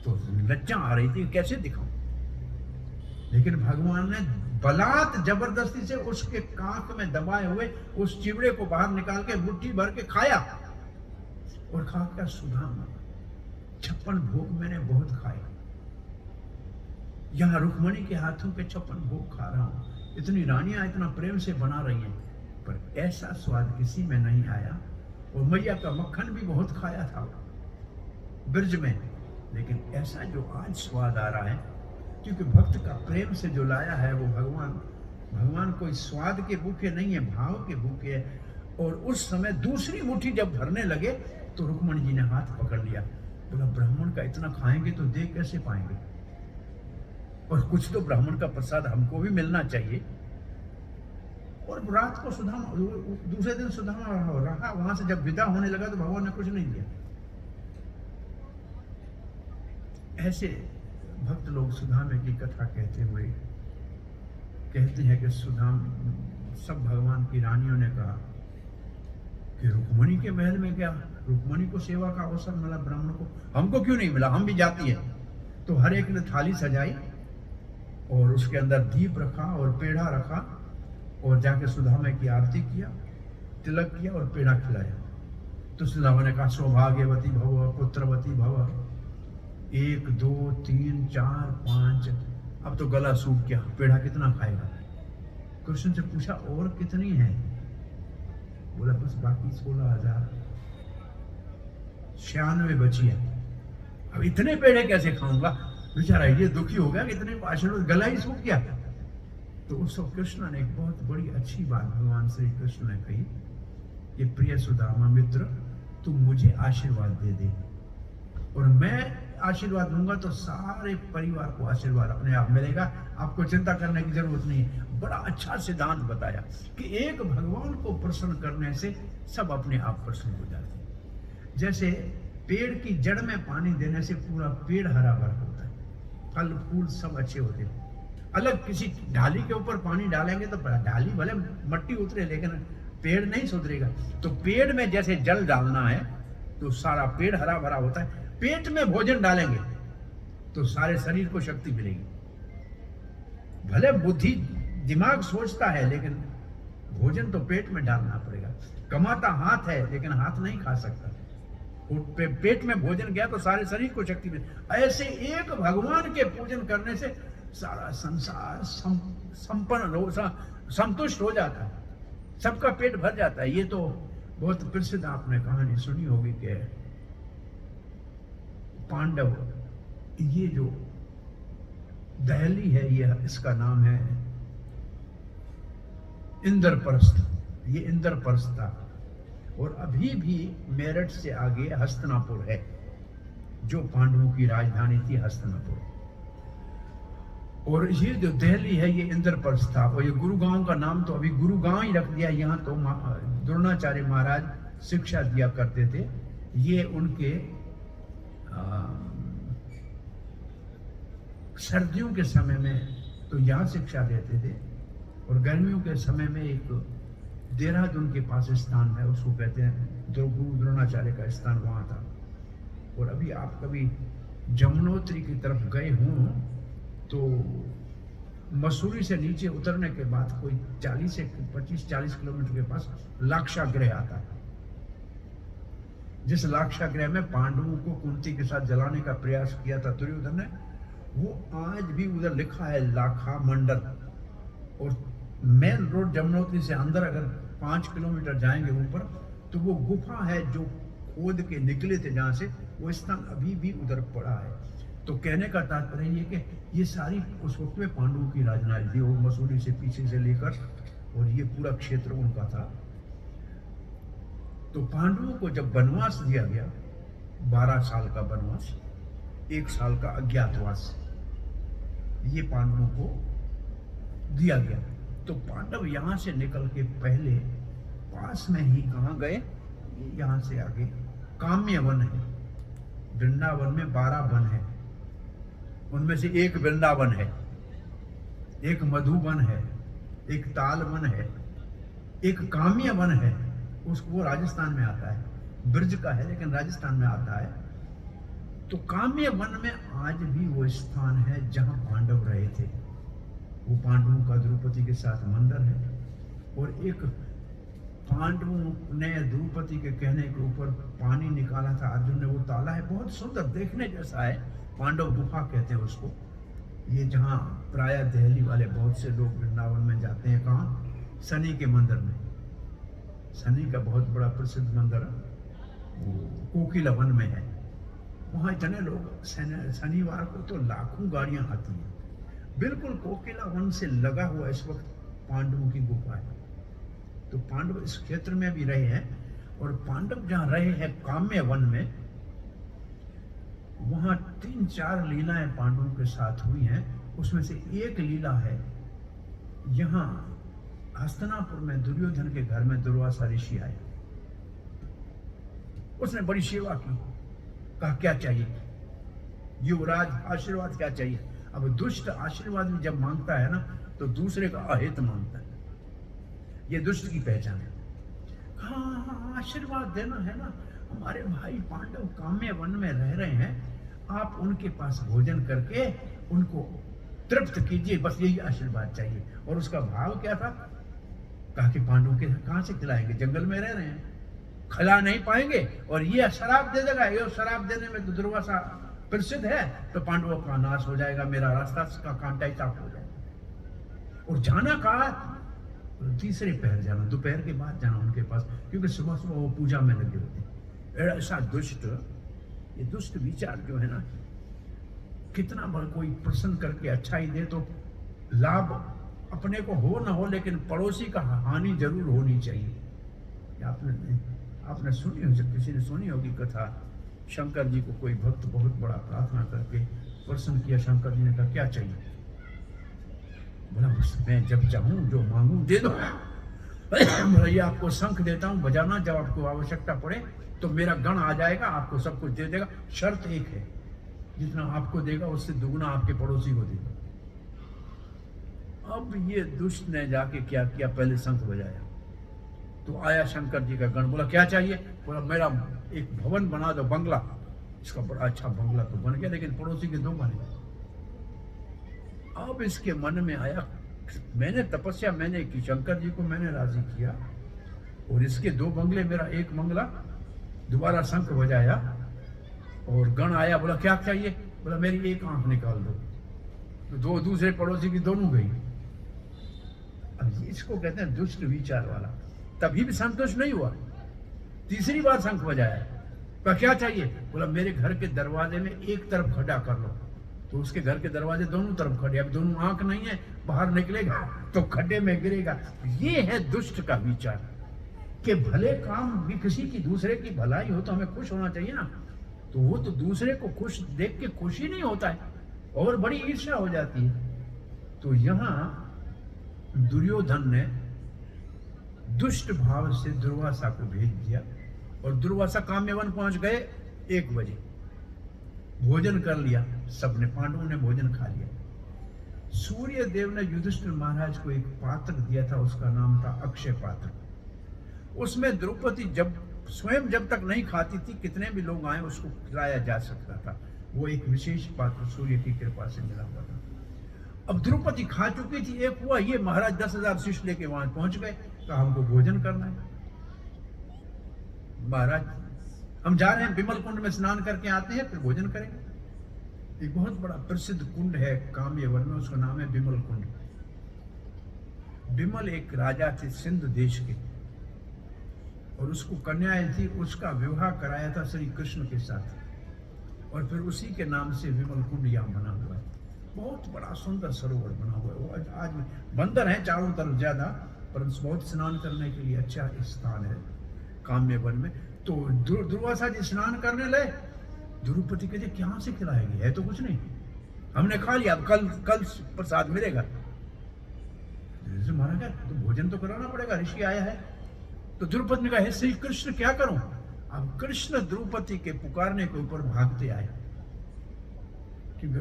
तो लज्जा आ रही थी कैसे दिखाऊं। लेकिन भगवान ने बलात् जबरदस्ती से उसके कांख में दबाए हुए उस चिवड़े को बाहर निकाल के मुट्ठी भर के खाया, और खा क्या सुदामा, 56 भोग मैंने बहुत खाए, यहां रुक्मणी के हाथों के 56 भोग खा रहा हूं, इतनी रानियां इतना प्रेम से बना रही हैं, पर ऐसा स्वाद किसी में नहीं आया। और मैया का मक्खन भी बहुत खाया था ब्रज में, लेकिन ऐसा जो आज स्वाद आ रहा है, क्योंकि भक्त का प्रेम से जो लाया है वो भगवान कोई स्वाद के भूखे नहीं है, भाव के भूखे है। और उस समय दूसरी मुट्ठी जब भरने लगे तो रुक्मणी जी ने हाथ पकड़ लिया, बोला ब्राह्मण का इतना खाएंगे तो दे कैसे पाएंगे, और कुछ तो ब्राह्मण का प्रसाद हमको भी मिलना चाहिए। और रात को सुदामा, दूसरे दिन सुदामा रहा, वहां से जब विदा होने लगा तो भगवान ने कुछ नहीं दिया। ऐसे भक्त लोग सुदामे की कथा कहते हुए कहते हैं कि सब भगवान की रानियों ने कहा कि रुक्मणी के महल में क्या, रुक्मणी को सेवा का अवसर मिला, ब्राह्मण को हमको क्यों नहीं मिला, हम भी जाती है। तो हर एक ने थाली सजाई और उसके अंदर दीप रखा और पेड़ा रखा, और जाके सुदामा की आरती किया, तिलक किया और पेड़ा खिलाया। तो सुदामा ने कहा सौभाग्यवती भव, पुत्रवती भव, 1 2 3 4 5, अब तो गला सूख गया, पेड़ा कितना खाएगा। कृष्ण से पूछा और कितनी है, बोला बस बाकी 16,000, 96 बची है, अब इतने पेड़े कैसे खाऊंगा। बेचारा ये दुखी हो गया कि इतने आशीर्वाद, गला ही सूख गया। तो उस वक्त कृष्ण ने एक बहुत बड़ी अच्छी बात भगवान श्री कृष्ण ने कही कि प्रिय सुदामा मित्र, तू मुझे आशीर्वाद दे दे, और मैं आशीर्वाद दूंगा तो सारे परिवार को आशीर्वाद अपने आप मिलेगा, आपको चिंता करने की जरूरत नहीं है। बड़ा अच्छा सिद्धांत बताया कि एक भगवान को प्रसन्न करने से सब अपने आप प्रसन्न हो जाते हैं। जैसे पेड़ की जड़ में पानी देने से पूरा पेड़ हरा भरा होता है, फल फूल सब अच्छे होते हैं। अलग किसी ढाली के ऊपर पानी डालेंगे तो ढाली भले मट्टी उतरे, लेकिन पेड़ नहीं सुधरेगा। तो पेड़ में जैसे जल डालना है तो सारा पेड़ हरा भरा होता है। पेट में भोजन डालेंगे तो सारे शरीर को शक्ति मिलेगी। भले बुद्धि दिमाग सोचता है, लेकिन भोजन तो पेट में डालना पड़ेगा। कमाता हाथ है लेकिन हाथ नहीं खा सकता, पेट में भोजन गया तो सारे शरीर को शक्ति मिले। ऐसे एक भगवान के पूजन करने से सारा संसार संपन्न संतुष्ट हो जाता है, सबका पेट भर जाता है। ये तो बहुत प्रसिद्ध आपने कहानी सुनी होगी कि पांडव, ये जो दहली है, ये इसका नाम है इंद्रप्रस्थ, ये इंद्रप्रस्थ था। और अभी भी मेरठ से आगे हस्तिनापुर है, जो पांडवों की राजधानी थी हस्तिनापुर। और ये जो दिल्ली है ये इंद्रप्रस्थ था। और ये गुरुगांव का नाम तो अभी गुरुगांव ही रख दिया। यहाँ तो द्रोणाचार्य महाराज शिक्षा दिया करते थे। ये उनके सर्दियों के समय में तो यहाँ शिक्षा देते थे, और गर्मियों के समय में एक देहरादून के पास स्थान है, उसको कहते हैं गुरु द्रोणाचार्य का स्थान, वहाँ था। और अभी आप कभी जमुनोत्री की तरफ गए हों तो मसूरी से नीचे उतरने के बाद कोई 40 से 25-40 किलोमीटर के पास लाक्षागृह आता है। जिस लाक्षागृह में पांडवों को कुंती के साथ जलाने का प्रयास किया था दुर्योधन ने, वो आज भी उधर लिखा है लाखा मंडल। और मेन रोड जमुनोत्री से अंदर अगर 5 किलोमीटर जाएंगे ऊपर, तो वो गुफा है जो खोद के निकले थे जहाँ से, वो स्थान अभी भी उधर पड़ा है। तो कहने का तात्पर्य ये कि ये सारी उस वक्त में पांडवों की राजधानी थी, और मसूरी से पीछे से लेकर और ये पूरा क्षेत्र उनका था। तो पांडवों को जब वनवास दिया गया, 12 साल का वनवास, 1 साल का अज्ञातवास, ये पांडवों को दिया गया। तो पांडव यहाँ से निकल के पहले पास में ही कहाँ गए, यहाँ से आगे काम्य वन है। वृंदावन में 12 वन है, उनमें से एक वृंदावन है, एक मधुवन है, एक ताल वन है, एक काम्य वन है, उसको वो राजस्थान में आता है, ब्रज का है लेकिन राजस्थान में आता है। तो काम्य वन में आज भी वो स्थान है जहां पांडव रहे थे। वो पांडवों का द्रौपदी के साथ मंदिर है, और एक पांडवों ने द्रौपदी के कहने के ऊपर पानी निकाला था अर्जुन ने, वो ताला है, बहुत सुंदर देखने जैसा है, पांडव गुफा कहते हैं उसको। ये जहाँ प्राय दिल्ली वाले बहुत से लोग वृंदावन में जाते हैं, कहाँ, शनि के मंदिर में। शनि का बहुत बड़ा प्रसिद्ध मंदिर वो कोकिला वन में है। वहाँ इतने लोग, शनिवार को तो लाखों गाड़ियाँ आती हैं। बिल्कुल कोकिला वन से लगा हुआ इस वक्त पांडवों की गुफा है। तो पांडव इस क्षेत्र में भी रहे हैं, और पांडव जहाँ रहे हैं काम्य वन में, वहाँ 3-4 लीलाएं पांडवों के साथ हुई हैं। उसमें से एक लीला है यहाँ हस्तिनापुर में दुर्योधन के घर में दुर्वासा ऋषि आए। उसने बड़ी सेवा की, कहा क्या चाहिए युवराज, आशीर्वाद क्या चाहिए। अब दुष्ट आशीर्वाद भी जब मांगता है ना, तो दूसरे का अहित मांगता है, ये दुष्ट की पहचान है। हाँ, आशीर्वाद देना है ना, हमारे भाई पांडव काम्य वन में रह रहे हैं, आप उनके पास भोजन करके उनको तृप्त कीजिए, बस यही आशीर्वाद चाहिए। और उसका भाव क्या था, कहा कि पांडव के कहां से खिलाएंगे, जंगल में रह रहे हैं, खिला नहीं पाएंगे, और ये शराब दे देगा, ये शराब देने में तो दुर्वासा प्रसिद्ध है, तो पांडवों का नाश हो जाएगा, मेरा रास्ता का कांटा ही साफ हो जाएगा। और जाना कहा, तीसरे पहर जाना, दोपहर के बाद जाना उनके पास, क्योंकि सुबह सुबह वो पूजा में लगे होते। ऐसा दुष्ट, ये दुष्ट विचार जो है ना, कितना बड़ा कोई प्रसन्न करके अच्छा ही दे तो लाभ अपने को हो ना हो, लेकिन पड़ोसी का हानि जरूर होनी चाहिए। आपने सुनी हो, किसी ने सुनी होगी कथा, शंकर जी को कोई भक्त बहुत बड़ा प्रार्थना करके प्रसन्न किया। शंकर जी ने कहा क्या चाहिए, बोला बस मैं जब चाहूं जो मांगू दे दो। बोला ये आपको शंख देता हूं, बजाना, जब आपको आवश्यकता पड़े तो मेरा गण आ जाएगा, आपको सब कुछ दे देगा। शर्त एक है, जितना आपको देगा उससे दुगना आपके पड़ोसी को देगा। अब ये दुष्ट ने जाके क्या किया, पहले शंख बजाया, तो आया शंकर जी का गण, बोला क्या चाहिए, बोला मेरा एक भवन बना दो, बंगला। इसका बड़ा अच्छा बंगला तो बन गया, लेकिन पड़ोसी के 2 बने। अब इसके मन में आया, मैंने तपस्या मैंने की, शंकर जी को मैंने राजी किया, और इसके 2 बंगले, मेरा एक बंगला। दोबारा शंख बजाया और गण आया, बोला क्या चाहिए, बोला मेरी एक आंख निकाल दो। तो 2 दूसरे पड़ोसी की दोनों गई। अब इसको कहते हैं दुष्ट विचार वाला। तभी भी संतुष्ट नहीं हुआ, तीसरी बार शंख बजाया, तो क्या चाहिए, बोला मेरे घर के दरवाजे में एक तरफ खड्डा कर लो। तो उसके घर के दरवाजे दोनों तरफ खड़े, अब दोनों आंख नहीं है, बाहर निकलेगा तो खड्डे में गिरेगा। ये है दुष्ट का विचार, कि भले काम भी, किसी की दूसरे की भलाई हो तो हमें खुश होना चाहिए ना, तो वो तो दूसरे को खुश देख के खुश ही नहीं होता है, और बड़ी ईर्ष्या हो जाती है। तो यहाँ दुर्योधन ने दुष्ट भाव से दुर्वासा को भेज दिया, और दुर्वासा काम्यवन पहुंच गए 1 बजे, भोजन कर लिया सबने, पांडवों ने भोजन खा लिया। सूर्य देव ने युधिष्ठिर महाराज को एक पात्र दिया था, उसका नाम था अक्षय पात्र। उसमें द्रौपदी स्वयं जब तक नहीं खाती थी, कितने भी लोग आए उसको खिलाया जा सकता था। वो एक विशेष पात्र सूर्य की कृपा से मिला हुआ था। अब द्रौपदी खा चुकी थी, एक हुआ ये महाराज 10,000 शिष्य लेके वहां पहुंच गए, कहा हमको भोजन करना है। महाराज हम जा रहे हैं विमल कुंड में स्नान करके आते हैं, फिर भोजन करेंगे। एक बहुत बड़ा प्रसिद्ध कुंड है काम्यवन में, उसका नाम है विमल कुंड। विमल एक राजा थे सिंध देश के, और उसको कन्याएं थी, उसका विवाह कराया था श्री कृष्ण के साथ, और फिर उसी के नाम से विमल कुंड यहाँ बना हुआ है। बहुत बड़ा सुंदर सरोवर बना हुआ है। वो आज बंदर है चारों तरफ ज्यादा, पर बहुत स्नान करने के लिए अच्छा स्थान है काम्यवन में। तो दुर्वासा जी स्नान करने लगे, द्रुपति कहते क्या से खिलाएंगे, है तो कुछ नहीं, हमने खा लिया, अब कल प्रसाद मिलेगा। महाराज तो भोजन तो कराना पड़ेगा, ऋषि आया है। तो द्रुपति ने कहा हे श्री कृष्ण क्या करूं। अब कृष्ण द्रुपति के पुकारने के ऊपर भागते आए, क्योंकि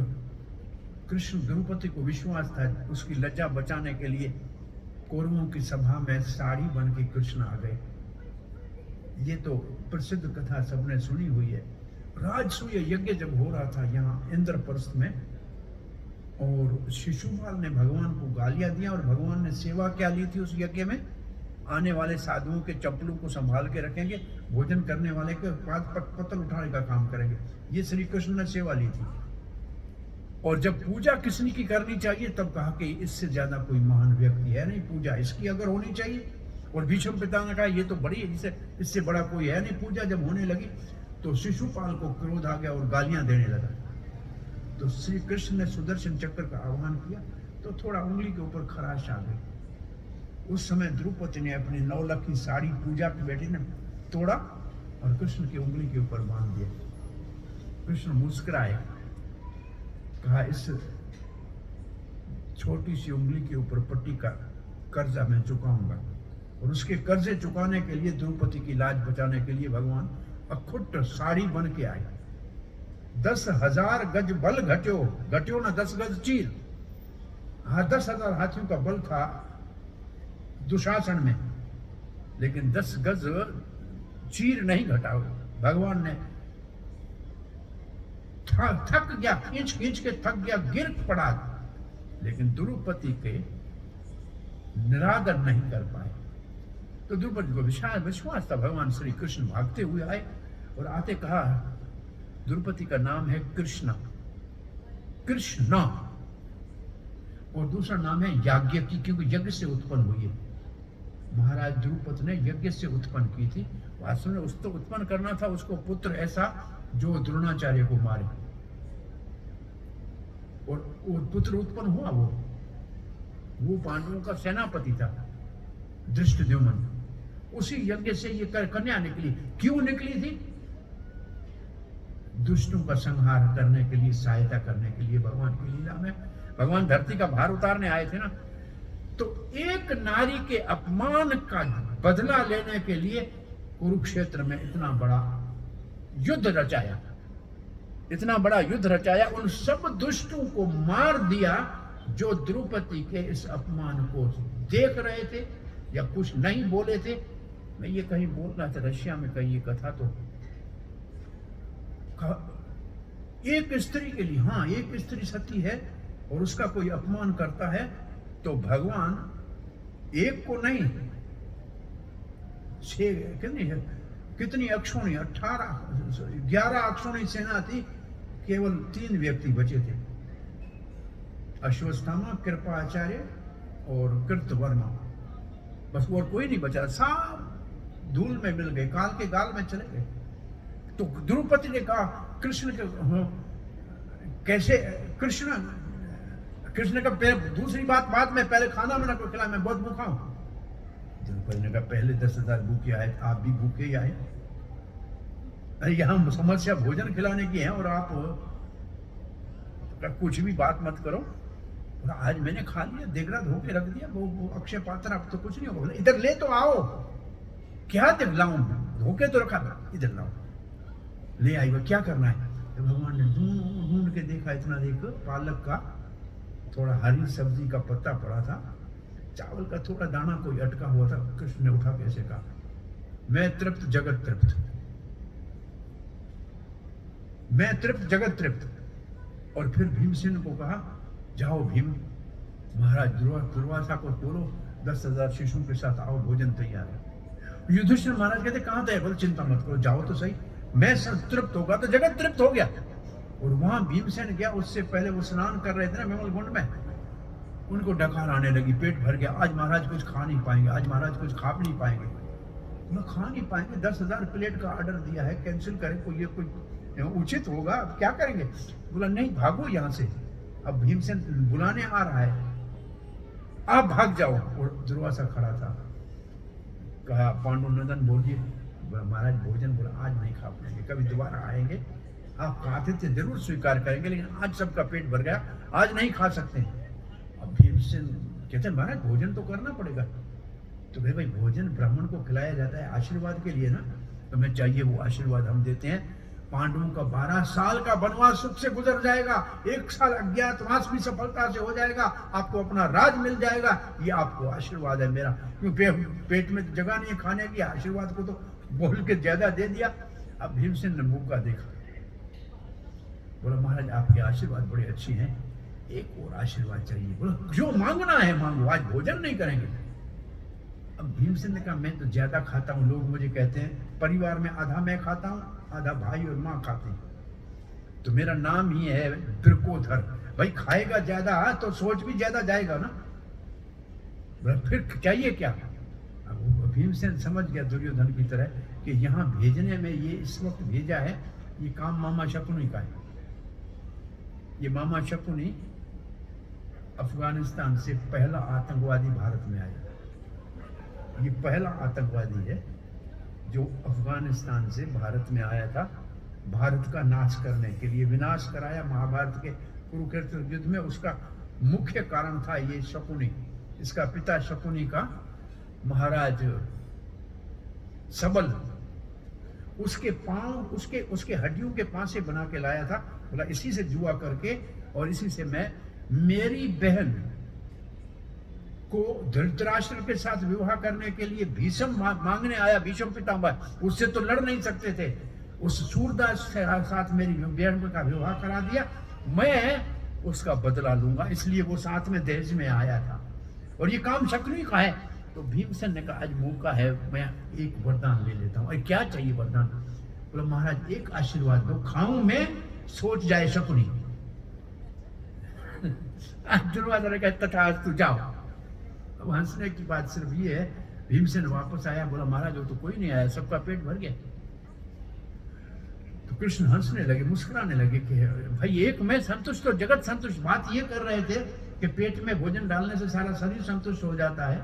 कृष्ण द्रुपति को विश्वास था, उसकी लज्जा बचाने के लिए कौरवों की सभा में साड़ी बन के कृष्ण आ गए। ये तो प्रसिद्ध कथा सबने सुनी हुई है। राजसूय यज्ञ जब हो रहा था यहाँ इंद्रप्रस्थ में, और शिशुपाल ने भगवान को गालियां दिया, और भगवान ने सेवा क्या ली थी उस यज्ञ में, आने वाले साधुओं के चप्पलों को संभाल के रखेंगे, भोजन करने वाले के पास पत्तल उठाने का काम करेंगे। ये श्री कृष्ण ने सेवा ली थी। और जब पूजा किसने की करनी चाहिए, तब कहा कि इससे ज्यादा कोई महान व्यक्ति है नहीं, पूजा इसकी अगर होनी चाहिए। और भीष्म पिता ने कहा ये तो बड़ी है, इससे बड़ा कोई है नहीं। पूजा जब होने लगी तो शिशुपाल को क्रोध आ गया और गालियां देने लगा। तो श्री कृष्ण ने सुदर्शन चक्र का आह्वान किया, तो थोड़ा उंगली के ऊपर खराश आ गई। उस समय द्रुपति ने अपनी 9 लाख की साड़ी पूजा की बेटी ने तोड़ा और कृष्ण की उंगली के ऊपर बांध दिया। कृष्ण मुस्कुराए, कहा इस छोटी सी उंगली के ऊपर पट्टी का कर्जा मैं चुकाऊंगा। और उसके कर्जे चुकाने के लिए, द्रौपदी की लाज बचाने के लिए भगवान अखुट साड़ी बन के आए। 10,000 गज बल घट्यो ना 10 गज चीर। हाँ 10,000 हाथियों का बल था दुशासन में, लेकिन 10 गज चीर नहीं घटा। भगवान ने थक गया, खींच के थक गया, गिर पड़ा, लेकिन द्रौपदी के निरादर नहीं कर पाए। तो द्रौपदी को विश्वास था, भगवान श्री कृष्ण भागते हुए आए और आते कहा द्रौपदी का नाम है कृष्णा, और दूसरा नाम है याज्ञकी, क्योंकि यज्ञ से उत्पन्न हुई है। महाराज द्रौपदी ने यज्ञ से उत्पन्न की थी। वास्तव में उसको उत्पन्न करना था उसको पुत्र ऐसा जो द्रोणाचार्य को मारे, और पुत्र उत्पन्न हुआ। वो पांडवों का सेनापति था धृष्टद्युम्न। उसी यज्ञ से ये कन्या निकली। क्यों निकली थी? दुष्टों का संहार करने के लिए, सहायता करने के लिए। भगवान की लीला में भगवान धरती का भार उतारने आए थे ना, तो एक नारी के अपमान का बदला लेने के लिए कुरुक्षेत्र में इतना बड़ा युद्ध रचाया, इतना बड़ा युद्ध रचाया। उन सब दुष्टों को मार दिया जो द्रौपदी के इस अपमान को देख रहे थे या कुछ नहीं बोले थे। मैं ये कहीं बोल रहा था, रशिया में कहीं ये कथा, तो एक स्त्री के लिए, हाँ एक स्त्री सती है और उसका कोई अपमान करता है, तो भगवान एक को नहीं, कितनी अक्षोणी, 11 अक्षोणी सेना थी, केवल 3 व्यक्ति बचे थे, अश्वत्थामा, कृपाचार्य और कृतवर्मा, बस और कोई नहीं बचा। सब धूल में मिल गए, काल के गाल में चले गए। तो द्रौपदी ने कहा कृष्ण के कैसे, कृष्ण का दूसरी बात में पहले खाना मैंने को खिलाया, मैं बहुत भूखा हूं। द्रौपदी ने कहा पहले 10,000 भूखे आए, आप भी भूखे ही आए। अरे यहां समस्या भोजन खिलाने की है और आप कुछ भी बात मत करो। और आज मैंने खा लिया, देगरा धो के रख दिया, वो अक्षय पात्र, अब तो कुछ नहीं होगा। इधर ले तो आओ, क्या दिखलाऊं, धोके तो रखा, इधर लाओ। ले आई, वो क्या करना है? तो भगवान ने ढूंढ के देखा, इतना देख पालक का थोड़ा हरी सब्जी का पत्ता पड़ा था, चावल का थोड़ा दाना कोई अटका हुआ था। कृष्ण ने उठा कैसे कहा मैं तृप्त जगत तृप्त, मैं तृप्त जगत तृप्त। और फिर भीमसेन को कहा जाओ भीम, महाराज दुर्वासा को बोलो 10,000 शिशुओं के साथ आओ, भोजन तैयार है। युधिष्ठिर महाराज कहते कहां तय? बोले चिंता मत करो, जाओ तो सही। मैं संतृप्त होगा तो जगत तृप्त हो गया। और वहां भीमसेन गया, उससे पहले वो स्नान कर रहे थे ना विमल में, उनको डकार आने लगी, पेट भर गया। आज महाराज कुछ खा नहीं पाएंगे, आज महाराज कुछ खा नहीं पाएंगे। बोला खा नहीं पाएंगे, 10,000 प्लेट का ऑर्डर दिया है, कैंसिल करें कोई, ये कोई उचित होगा? अब क्या करेंगे? बोला नहीं, भागो यहाँ से, अब भीमसेन बुलाने आ रहा है, आप भाग जाओ। और दुर्वासा खड़ा था, कहा पांडुनंदन बोलिए। महाराज भोजन, बोला आज नहीं खा पाएंगे, कभी दोबारा आएंगे, आप आतिथ्य जरूर स्वीकार करेंगे, लेकिन आज सबका पेट भर गया, आज नहीं खा सकते। अब भीमसेन कहते महाराज भोजन तो करना पड़ेगा। तो भाई भोजन ब्राह्मण को खिलाया जाता है आशीर्वाद के लिए ना, तो हमें चाहिए वो आशीर्वाद हम देते हैं। पांडवों का 12 साल का वनवास सुख से गुजर जाएगा, 1 साल अज्ञातवास भी सफलता से हो जाएगा, आपको अपना राज मिल जाएगा, ये आपको आशीर्वाद है मेरा। क्योंकि पेट में जगह नहीं खाने की, आशीर्वाद को तो बोल के ज्यादा दे दिया। अब भीमसेन ने मौका देखा, बोला महाराज आपके आशीर्वाद बड़े अच्छे हैं, एक और आशीर्वाद चाहिए। बोला जो मांगना है मांगो, आज भोजन नहीं करेंगे। अब भीमसेन ने कहा मैं तो ज्यादा खाता हूँ, लोग मुझे कहते हैं परिवार में आधा मैं खाता हूँ, आधा भाई और माँ खाते हैं, तो मेरा नाम ही है बिरकोधर। भाई खाएगा ज्यादा तो सोच भी ज्यादा जाएगा ना, फिर चाहिए क्या? अब भीमसेन समझ गया दुर्योधन की तरह कि यहाँ भेजने में, ये इस वक्त भेजा है, ये काम मामा शकुनी का है। ये मामा शकुनी अफगानिस्तान से पहला आतंकवादी भारत में आया। ये पहला आतंकवादी है जो अफगानिस्तान से भारत में आया था, भारत का नाश करने के लिए। विनाश कराया महाभारत के कुरुक्षेत्र युद्ध में, उसका मुख्य कारण था ये शकुनी। इसका पिता शकुनी का महाराज सबल, उसके पांव, उसके हड्डियों के पांसे बना के लाया था। बोला इसी से जुआ करके और इसी से मैं, मेरी बहन को धृतराष्ट्र के साथ विवाह करने के लिए भीष्म मांगने आया, भीष्म पितामह, उससे तो लड़ नहीं सकते थे, उस सूरदास के साथ मेरी बहन का विवाह करा दिया, मैं उसका बदला लूंगा, इसलिए वो साथ में दहेज में आया था, और ये काम शकुनी का है। तो भीमसेन ने कहा आज मौका है, मैं एक वरदान ले लेता हूँ। क्या चाहिए वरदान? बोला महाराज एक आशीर्वाद दो, खाऊं मैं, सोच जाए शकुनी। दुर्वासा ने कहा तथा तू जाओ। अब हंसने की बात सिर्फ ये है, भीमसेन वापस आया, बोला महाराज वो तो कोई नहीं आया, सबका पेट भर गया। तो कृष्ण हंसने लगे, मुस्कुराने लगे कि भाई एक मैं संतुष्ट और जगत संतुष्ट। बात ये कर रहे थे कि पेट में भोजन डालने से सारा शरीर संतुष्ट हो जाता है,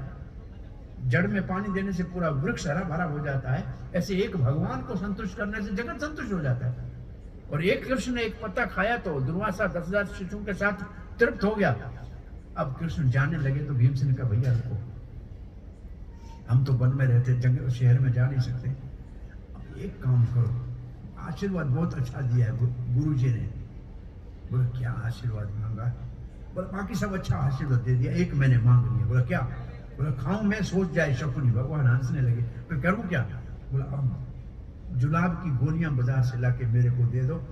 जड़ में पानी देने से पूरा वृक्ष हरा भरा हो जाता है, ऐसे एक भगवान को संतुष्ट करने से जगत संतुष्ट हो जाता है। और एक कृष्ण ने एक पत्ता खाया तो दुर्वासा 10,000 शिशुओं के साथ तृप्त हो गया। अब कृष्ण जाने लगे तो भीमसेन का भैया रुको, हम तो वन में रहते, जंगल शहर में जा नहीं सकते, अब एक काम करो, आशीर्वाद बहुत अच्छा दिया है गुरुजी ने। बोला क्या आशीर्वाद मांगा? बोला बाकी सब अच्छा आशीर्वाद दे दिया, एक मैंने मांग लिया। बोला क्या? बोला खाऊं मैं, सोच जाए शकुनी। भगवान हंसने लगे, फिर करूं क्या? बोला अब जुलाब की गोलियां बाजार से लाके मेरे को दे दो,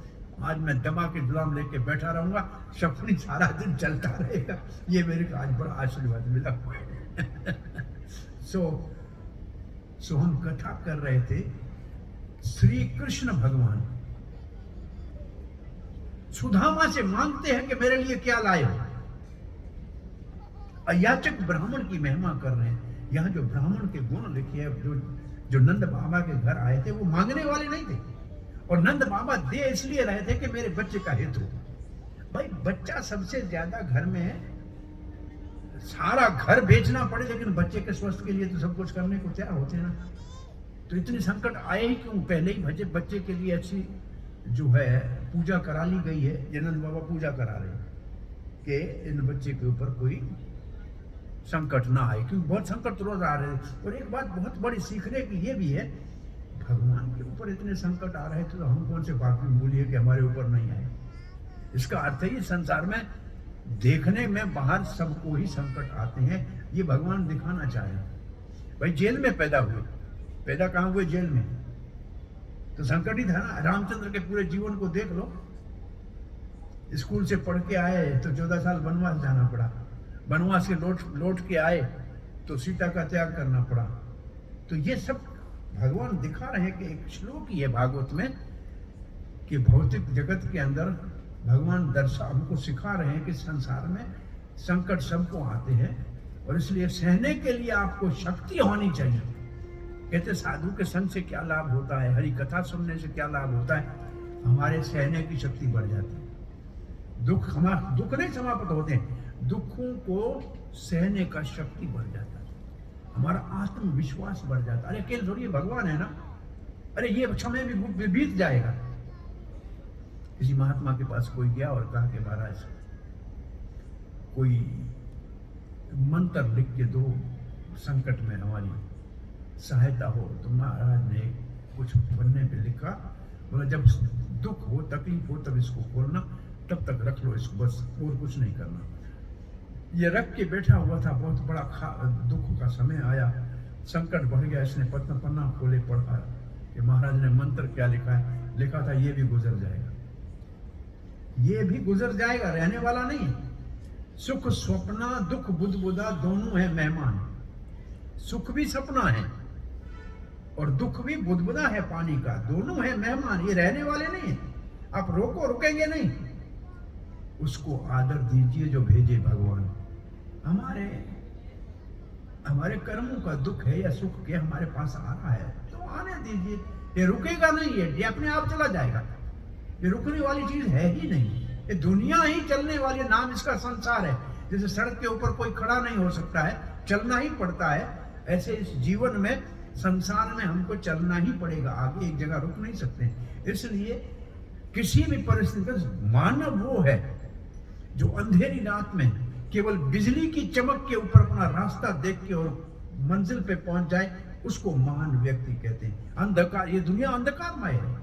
आज मैं दबा के जुलाब लेके बैठा रहूंगा, शकुनी सारा दिन चलता रहेगा, ये मेरे को आज बड़ा आशीर्वाद मिला। सो हम कथा कर रहे थे, श्री कृष्ण भगवान सुदामा से मांगते हैं कि मेरे लिए क्या लाए हो। अयाचक ब्राह्मण की महिमा कर रहे हैं। यहाँ जो ब्राह्मण के गुण लिखे हैं, जो नंद बाबा के घर आए थे, वो मांगने वाले नहीं थे, और नंद बाबा दे इसलिए रहे थे कि मेरे बच्चे का हित हो। भाई बच्चा सबसे ज्यादा घर में है, सारा घर बेचना पड़े लेकिन बच्चे के स्वास्थ्य के लिए तो सब कुछ करने को तैयार होते हैं ना। तो इतने संकट आए ही क्यों? पहले ही बच्चे के लिए अच्छी जो है पूजा करा ली गई है, ये नंद बाबा पूजा करा रहे हैं कि इन बच्चे के ऊपर कोई संकट ना आए, क्योंकि बहुत संकट रोज आ रहे हैं। और एक बात बहुत बड़ी सीखने की ये भी है, भगवान के ऊपर इतने संकट आ रहे थे तो हम कौन से बाकी बोलिए कि हमारे ऊपर नहीं आए। इसका अर्थ है संसार में देखने में बाहर सबको ही संकट आते हैं, ये भगवान दिखाना चाह रहे हैं। भाई जेल में पैदा हुए, पैदा कहाँ हुए? जेल में, तो संकट ही था ना। रामचंद्र के पूरे जीवन को देख लो, स्कूल से पढ़ के आए तो 14 साल वनवास जाना पड़ा, वनवास से लौट के आए तो सीता का त्याग करना पड़ा। तो ये सब भगवान दिखा रहे हैं कि एक श्लोक ही है भागवत में कि भौतिक जगत के अंदर भगवान हमको सिखा रहे हैं कि संसार में संकट सबको आते हैं और इसलिए सहने के लिए आपको शक्ति होनी चाहिए। कहते साधु के संग से क्या लाभ होता है, हरि कथा सुनने से क्या लाभ होता है, हमारे सहने की शक्ति बढ़ जाती है। दुख नहीं समाप्त होते हैं, दुखों को सहने का शक्ति बढ़ जाता है, हमारा आत्मविश्वास बढ़ जाता है। अरे अकेले थोड़ी भगवान है ना, अरे ये समय भी बीत जाएगा। किसी महात्मा के पास कोई गया और कहा कि महाराज कोई मंत्र लिख के दो, संकट में हमारी सहायता हो। तो महाराज ने कुछ पन्ने पे लिखा, बोला जब दुख हो तकलीफ हो तब इसको खोलना, तब तक रख लो इसको, बस और कुछ नहीं करना। ये रख के बैठा हुआ था, बहुत बड़ा दुख का समय आया, संकट बढ़ गया। इसने पन्ना खोले, पढ़ा कि महाराज ने मंत्र क्या लिखा है। लिखा था ये भी गुजर जाएगा, ये भी गुजर जाएगा, रहने वाला नहीं। सुख स्वप्ना दुख बुदबुदा दोनों है मेहमान। सुख भी सपना है और दुख भी बुदबुदा है पानी का, दोनों है मेहमान, ये रहने वाले नहीं। आप रुकेंगे नहीं। उसको आदर दीजिए जो भेजे भगवान। हमारे कर्मों का दुख है या सुख के हमारे पास आ रहा है तो आने दीजिए, ये रुकेगा नहीं, ये अपने आप चला जाएगा। ये रुकने वाली चीज है ही नहीं, ये दुनिया ही चलने वाली, नाम इसका संसार है। जैसे सड़क के ऊपर कोई खड़ा नहीं हो सकता है, चलना ही पड़ता है, ऐसे इस जीवन में संसार में हमको चलना ही पड़ेगा, आगे एक जगह रुक नहीं सकते। इसलिए किसी भी परिस्थिति में मानव वो है जो अंधेरी रात में केवल बिजली की चमक के ऊपर अपना रास्ता देख के और मंजिल पे पहुंच जाए, उसको महान व्यक्ति कहते हैं। अंधकार, ये दुनिया अंधकारमय है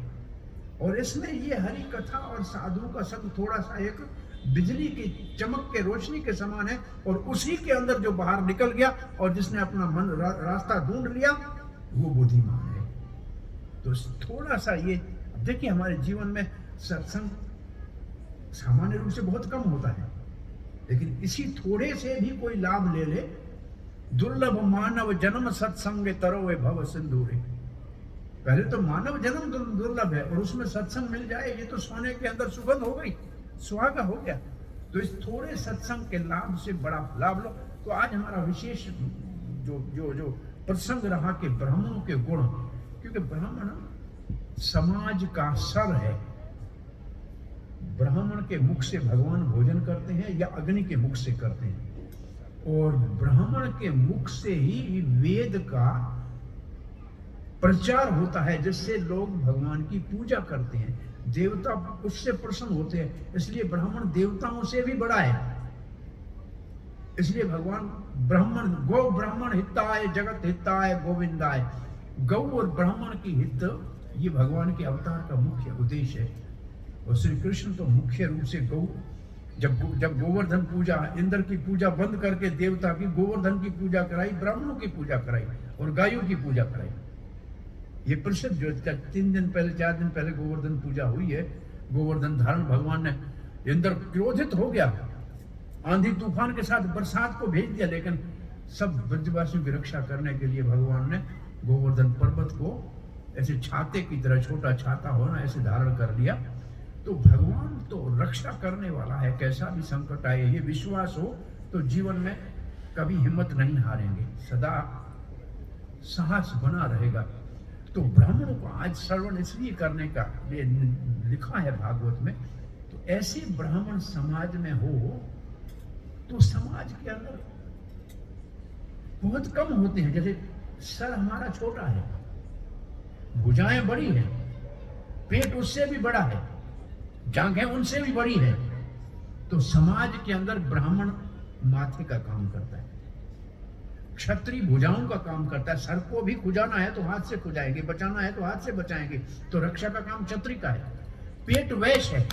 और इसमें ये हरि कथा और साधु का संग थोड़ा सा एक बिजली की चमक के रोशनी के समान है, और उसी के अंदर जो बाहर निकल गया और जिसने अपना मन रास्ता ढूंढ लिया वो बुद्धिमान है। तो थोड़ा सा ये देखिए, हमारे जीवन में सत्संग सामान्य रूप से बहुत कम होता है, लेकिन इसी थोड़े से भी कोई लाभ ले ले। दुर्लभ मानव जन्म सत्संग तरोवे भव सिंधुरे। पहले तो मानव जन्म दुर्लभ है और उसमें सत्संग मिल जाए, ये तो सोने के अंदर सुगंध हो गई, सुहागा हो गया। तो इस थोड़े सत्संग के लाभ से बड़ा लाभ लो। तो आज हमारा विशेष जो प्रसंग रहा कि ब्राह्मणों के गुण, क्योंकि ब्राह्मण समाज का सर है। ब्राह्मण के मुख से भगवान भोजन करते हैं या अग्नि के मुख से करते हैं, और ब्राह्मण के मुख से ही वेद का प्रचार होता है, जिससे लोग भगवान की पूजा करते हैं, देवता उससे प्रसन्न होते हैं। इसलिए ब्राह्मण देवताओं से भी बड़ा है। इसलिए भगवान ब्राह्मण, गौ ब्राह्मण हिताय जगत हिताय गोविंदाय। गौ और ब्राह्मण की हित, ये भगवान के अवतार का मुख्य उद्देश्य है। और श्री कृष्ण तो मुख्य रूप से गौ, जब गोवर्धन पूजा, इंद्र की पूजा बंद करके देवता की गोवर्धन की पूजा कराई, ब्राह्मणों की पूजा कराई और गायों की पूजा कराई। ये प्रसिद्ध जो 3 दिन पहले 4 दिन पहले गोवर्धन पूजा हुई है, गोवर्धन धारण भगवान ने, इंद्र क्रोधित हो गया, आंधी तूफान के साथ बरसात को भेज दिया, लेकिन सब ब्रजवासियों की रक्षा करने के लिए भगवान ने गोवर्धन पर्वत को ऐसे छाते की तरह, छोटा छाता हो ना, ऐसे धारण कर लिया। तो भगवान तो रक्षा करने वाला है, कैसा भी संकट आए, ये विश्वास हो तो जीवन में कभी हिम्मत नहीं हारेंगे, सदा साहस बना रहेगा। तो ब्राह्मणों को आज श्रवण इसलिए करने का ये लिखा है भागवत में। तो ऐसे ब्राह्मण समाज में हो तो समाज के अंदर बहुत कम होते हैं। जैसे सर हमारा छोटा है, भुजाएं बड़ी हैं, पेट उससे भी बड़ा है, जांघें उनसे भी बड़ी है। तो समाज के अंदर ब्राह्मण माथे का काम करता है, क्षत्रिय भुजाओं का काम करता है। सर को भी खुजाना है तो हाथ से खुजाएंगे, बचाना है तो हाथ से बचाएंगे। तो रक्षा का काम क्षत्रिय का है। पेट वैश्य है,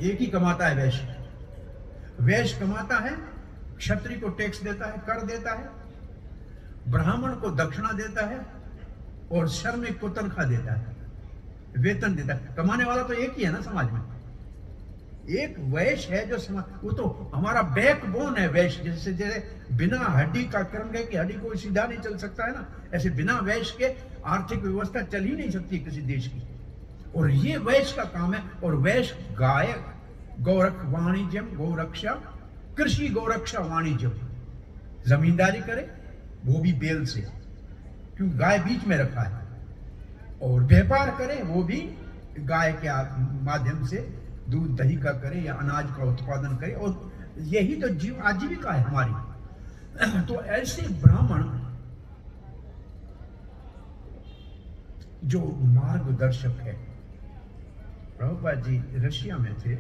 एक ही कमाता है वैश्य। वैश्य कमाता है, क्षत्रिय को टैक्स देता है, कर देता है, ब्राह्मण को दक्षिणा देता है और श्रमिक को तनख्वाह देता है, वेतन देता है। कमाने वाला तो एक ही है ना समाज में, एक वैश्य है जो समाज, वो तो हमारा बैकबोन है वैश्य। जैसे जैसे बिना हड्डी का कर्म है कि हड्डी कोई सीधा नहीं चल सकता है ना, ऐसे बिना वैश्य के आर्थिक व्यवस्था चल ही नहीं सकती किसी देश की। और ये वैश्य का काम है। और वैश्य गाय गौरक्ष वाणिज्यम गौरक्षा कृषि गौरक्षा वाणिज्यम, जमींदारी करे वो भी बेल से, क्योंकि गाय बीच में रखा है, और व्यापार करे वो भी गाय के माध्यम से, दूध दही का करे या अनाज का उत्पादन करे, और यही तो आजीविका है हमारी। तो ऐसे ब्राह्मण जो मार्गदर्शक है, प्रभुपाद जी रशिया में थे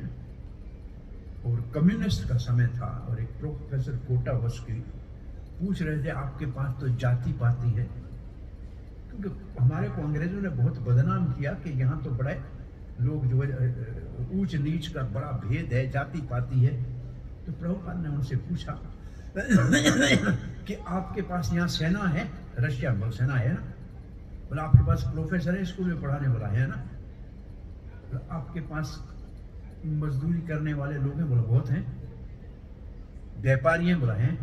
और कम्युनिस्ट का समय था, और एक प्रोफेसर कोटावस्की पूछ रहे थे आपके पास तो जाति पाति है, क्योंकि हमारे को अंग्रेजों ने बहुत बदनाम किया कि यहाँ तो बड़े लोग जो है ऊंच नीच का बड़ा भेद है, जाति पाति है। तो प्रभुपाद ने उनसे पूछा कि आपके पास यहाँ सेना है, रशिया में सेना है ना, बोला आपके पास प्रोफेसर है, स्कूल में पढ़ाने वाला है ना, तो आपके पास मजदूरी करने वाले लोग हैं, बोला बहुत हैं, व्यापारी हैं, बोला हैं।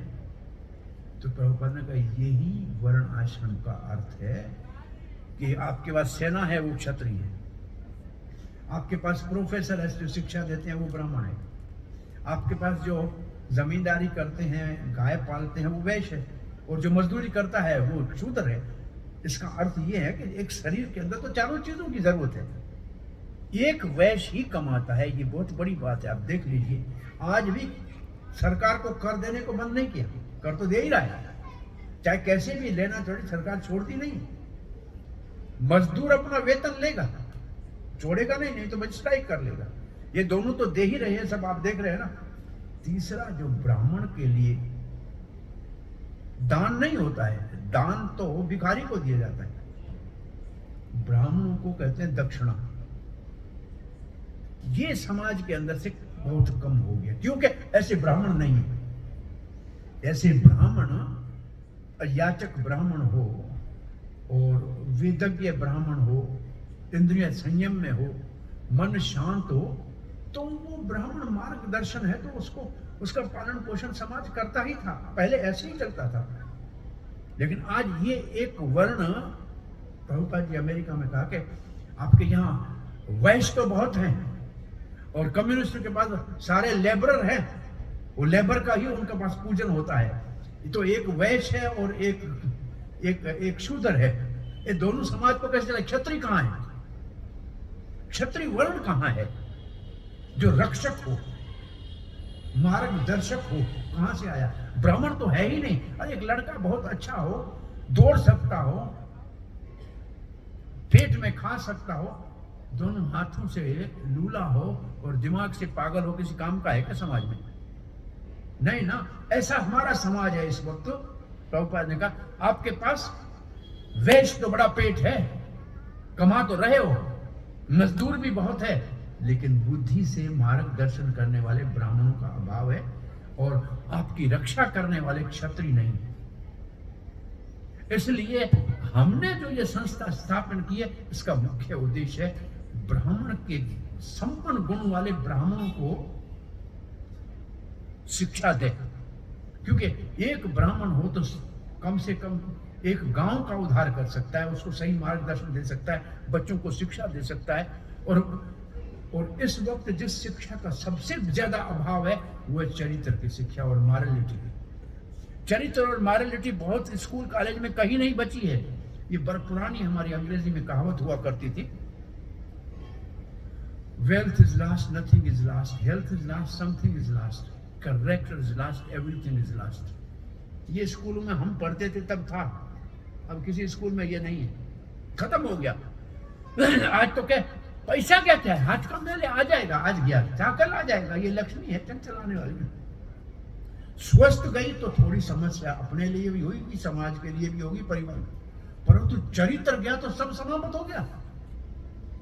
तो प्रभुपाद ने कहा यही वर्ण आश्रम का अर्थ है कि आपके पास सेना है वो क्षत्रिय है, आपके पास प्रोफेसर है जो शिक्षा देते हैं वो ब्राह्मण है, आपके पास जो जमींदारी करते हैं गाय पालते हैं वो वैश्य है, और जो मजदूरी करता है वो शूद्र है। इसका अर्थ ये है कि एक शरीर के अंदर तो चारों चीजों की जरूरत है, एक वैश्य ही कमाता है। ये बहुत बड़ी बात है। आप देख लीजिए आज भी सरकार को कर देने को बंद नहीं किया, कर तो दे ही रहा है, चाहे कैसे भी लेना थोड़ी सरकार छोड़ती नहीं। मजदूर अपना वेतन लेगा, छोड़ेगा नहीं, नहीं तो स्ट्राइक कर लेगा। ये दोनों तो दे ही रहे हैं, सब आप देख रहे हैं ना। तीसरा जो ब्राह्मण के लिए दान नहीं होता है, दान तो भिखारी को दिया जाता है, ब्राह्मणों को कहते हैं दक्षिणा। ये समाज के अंदर से बहुत कम हो गया, क्योंकि ऐसे ब्राह्मण नहीं है। ऐसे ब्राह्मण याचक ब्राह्मण हो और वेदज्ञ ब्राह्मण हो, इंद्रिय संयम में हो, मन शांत हो, तो वो ब्राह्मण मार्गदर्शन है, तो उसको उसका पालन पोषण समाज करता ही था, पहले ऐसे ही चलता था। लेकिन आज ये एक वर्ण, प्रभुपाद जी अमेरिका में कहा कि आपके यहाँ वैश्य तो बहुत हैं और कम्युनिस्ट के पास सारे लेबरर हैं, वो लेबर का ही उनके पास पूजन होता है। तो एक वैश्य है और एक शूद्र है, ये दोनों समाज को कैसे चला? क्षत्रिय कहाँ है? क्षत्रिय वर्ण कहाँ है जो रक्षक हो, मार्गदर्शक हो? कहां से आया? ब्राह्मण तो है ही नहीं। अरे एक लड़का बहुत अच्छा हो, दौड़ सकता हो, पेट में खा सकता हो, दोनों हाथों से लूला हो और दिमाग से पागल हो, किसी काम का है क्या समाज में? नहीं ना। ऐसा हमारा समाज है इस वक्त। प्रभुपाद ने कहा आपके पास वैश्य तो बड़ा पेट है, कमा तो रहे हो, मजदूर भी बहुत है, लेकिन बुद्धि से मार्गदर्शन करने वाले ब्राह्मणों का अभाव है, और आपकी रक्षा करने वाले क्षत्रिय नहीं। इसलिए हमने जो ये संस्था स्थापन की है, इसका मुख्य उद्देश्य है ब्राह्मण के संपन्न गुण वाले ब्राह्मणों को शिक्षा दे। क्योंकि एक ब्राह्मण हो तो कम से कम एक गांव का उद्धार कर सकता है, उसको सही मार्गदर्शन दे सकता है, बच्चों को शिक्षा दे सकता है। और इस वक्त जिस शिक्षा का सबसे ज्यादा अभाव है वो है चरित्र की शिक्षा और मॉरलिटी की। चरित्र और मॉरलिटी बहुत स्कूल कॉलेज में कहीं नहीं बची है। ये बड़ी पुरानी हमारी अंग्रेजी में कहावत हुआ करती थी, wealth is last, nothing is last, health is last, something is last, character is last, everything is last. ये स्कूलों में हम पढ़ते थे तब था, अब किसी स्कूल में ये नहीं है, खत्म हो गया। आज तो क्या पैसा क्या है, हाथ का मेले आ जाएगा, आज गया चाकल आ जाएगा, ये लक्ष्मी है चल चलाने वाली। स्वस्थ गई तो थोड़ी समस्या अपने लिए भी होगी, समाज के लिए भी होगी, परिवार में, परंतु चरित्र गया तो सब समाप्त हो गया,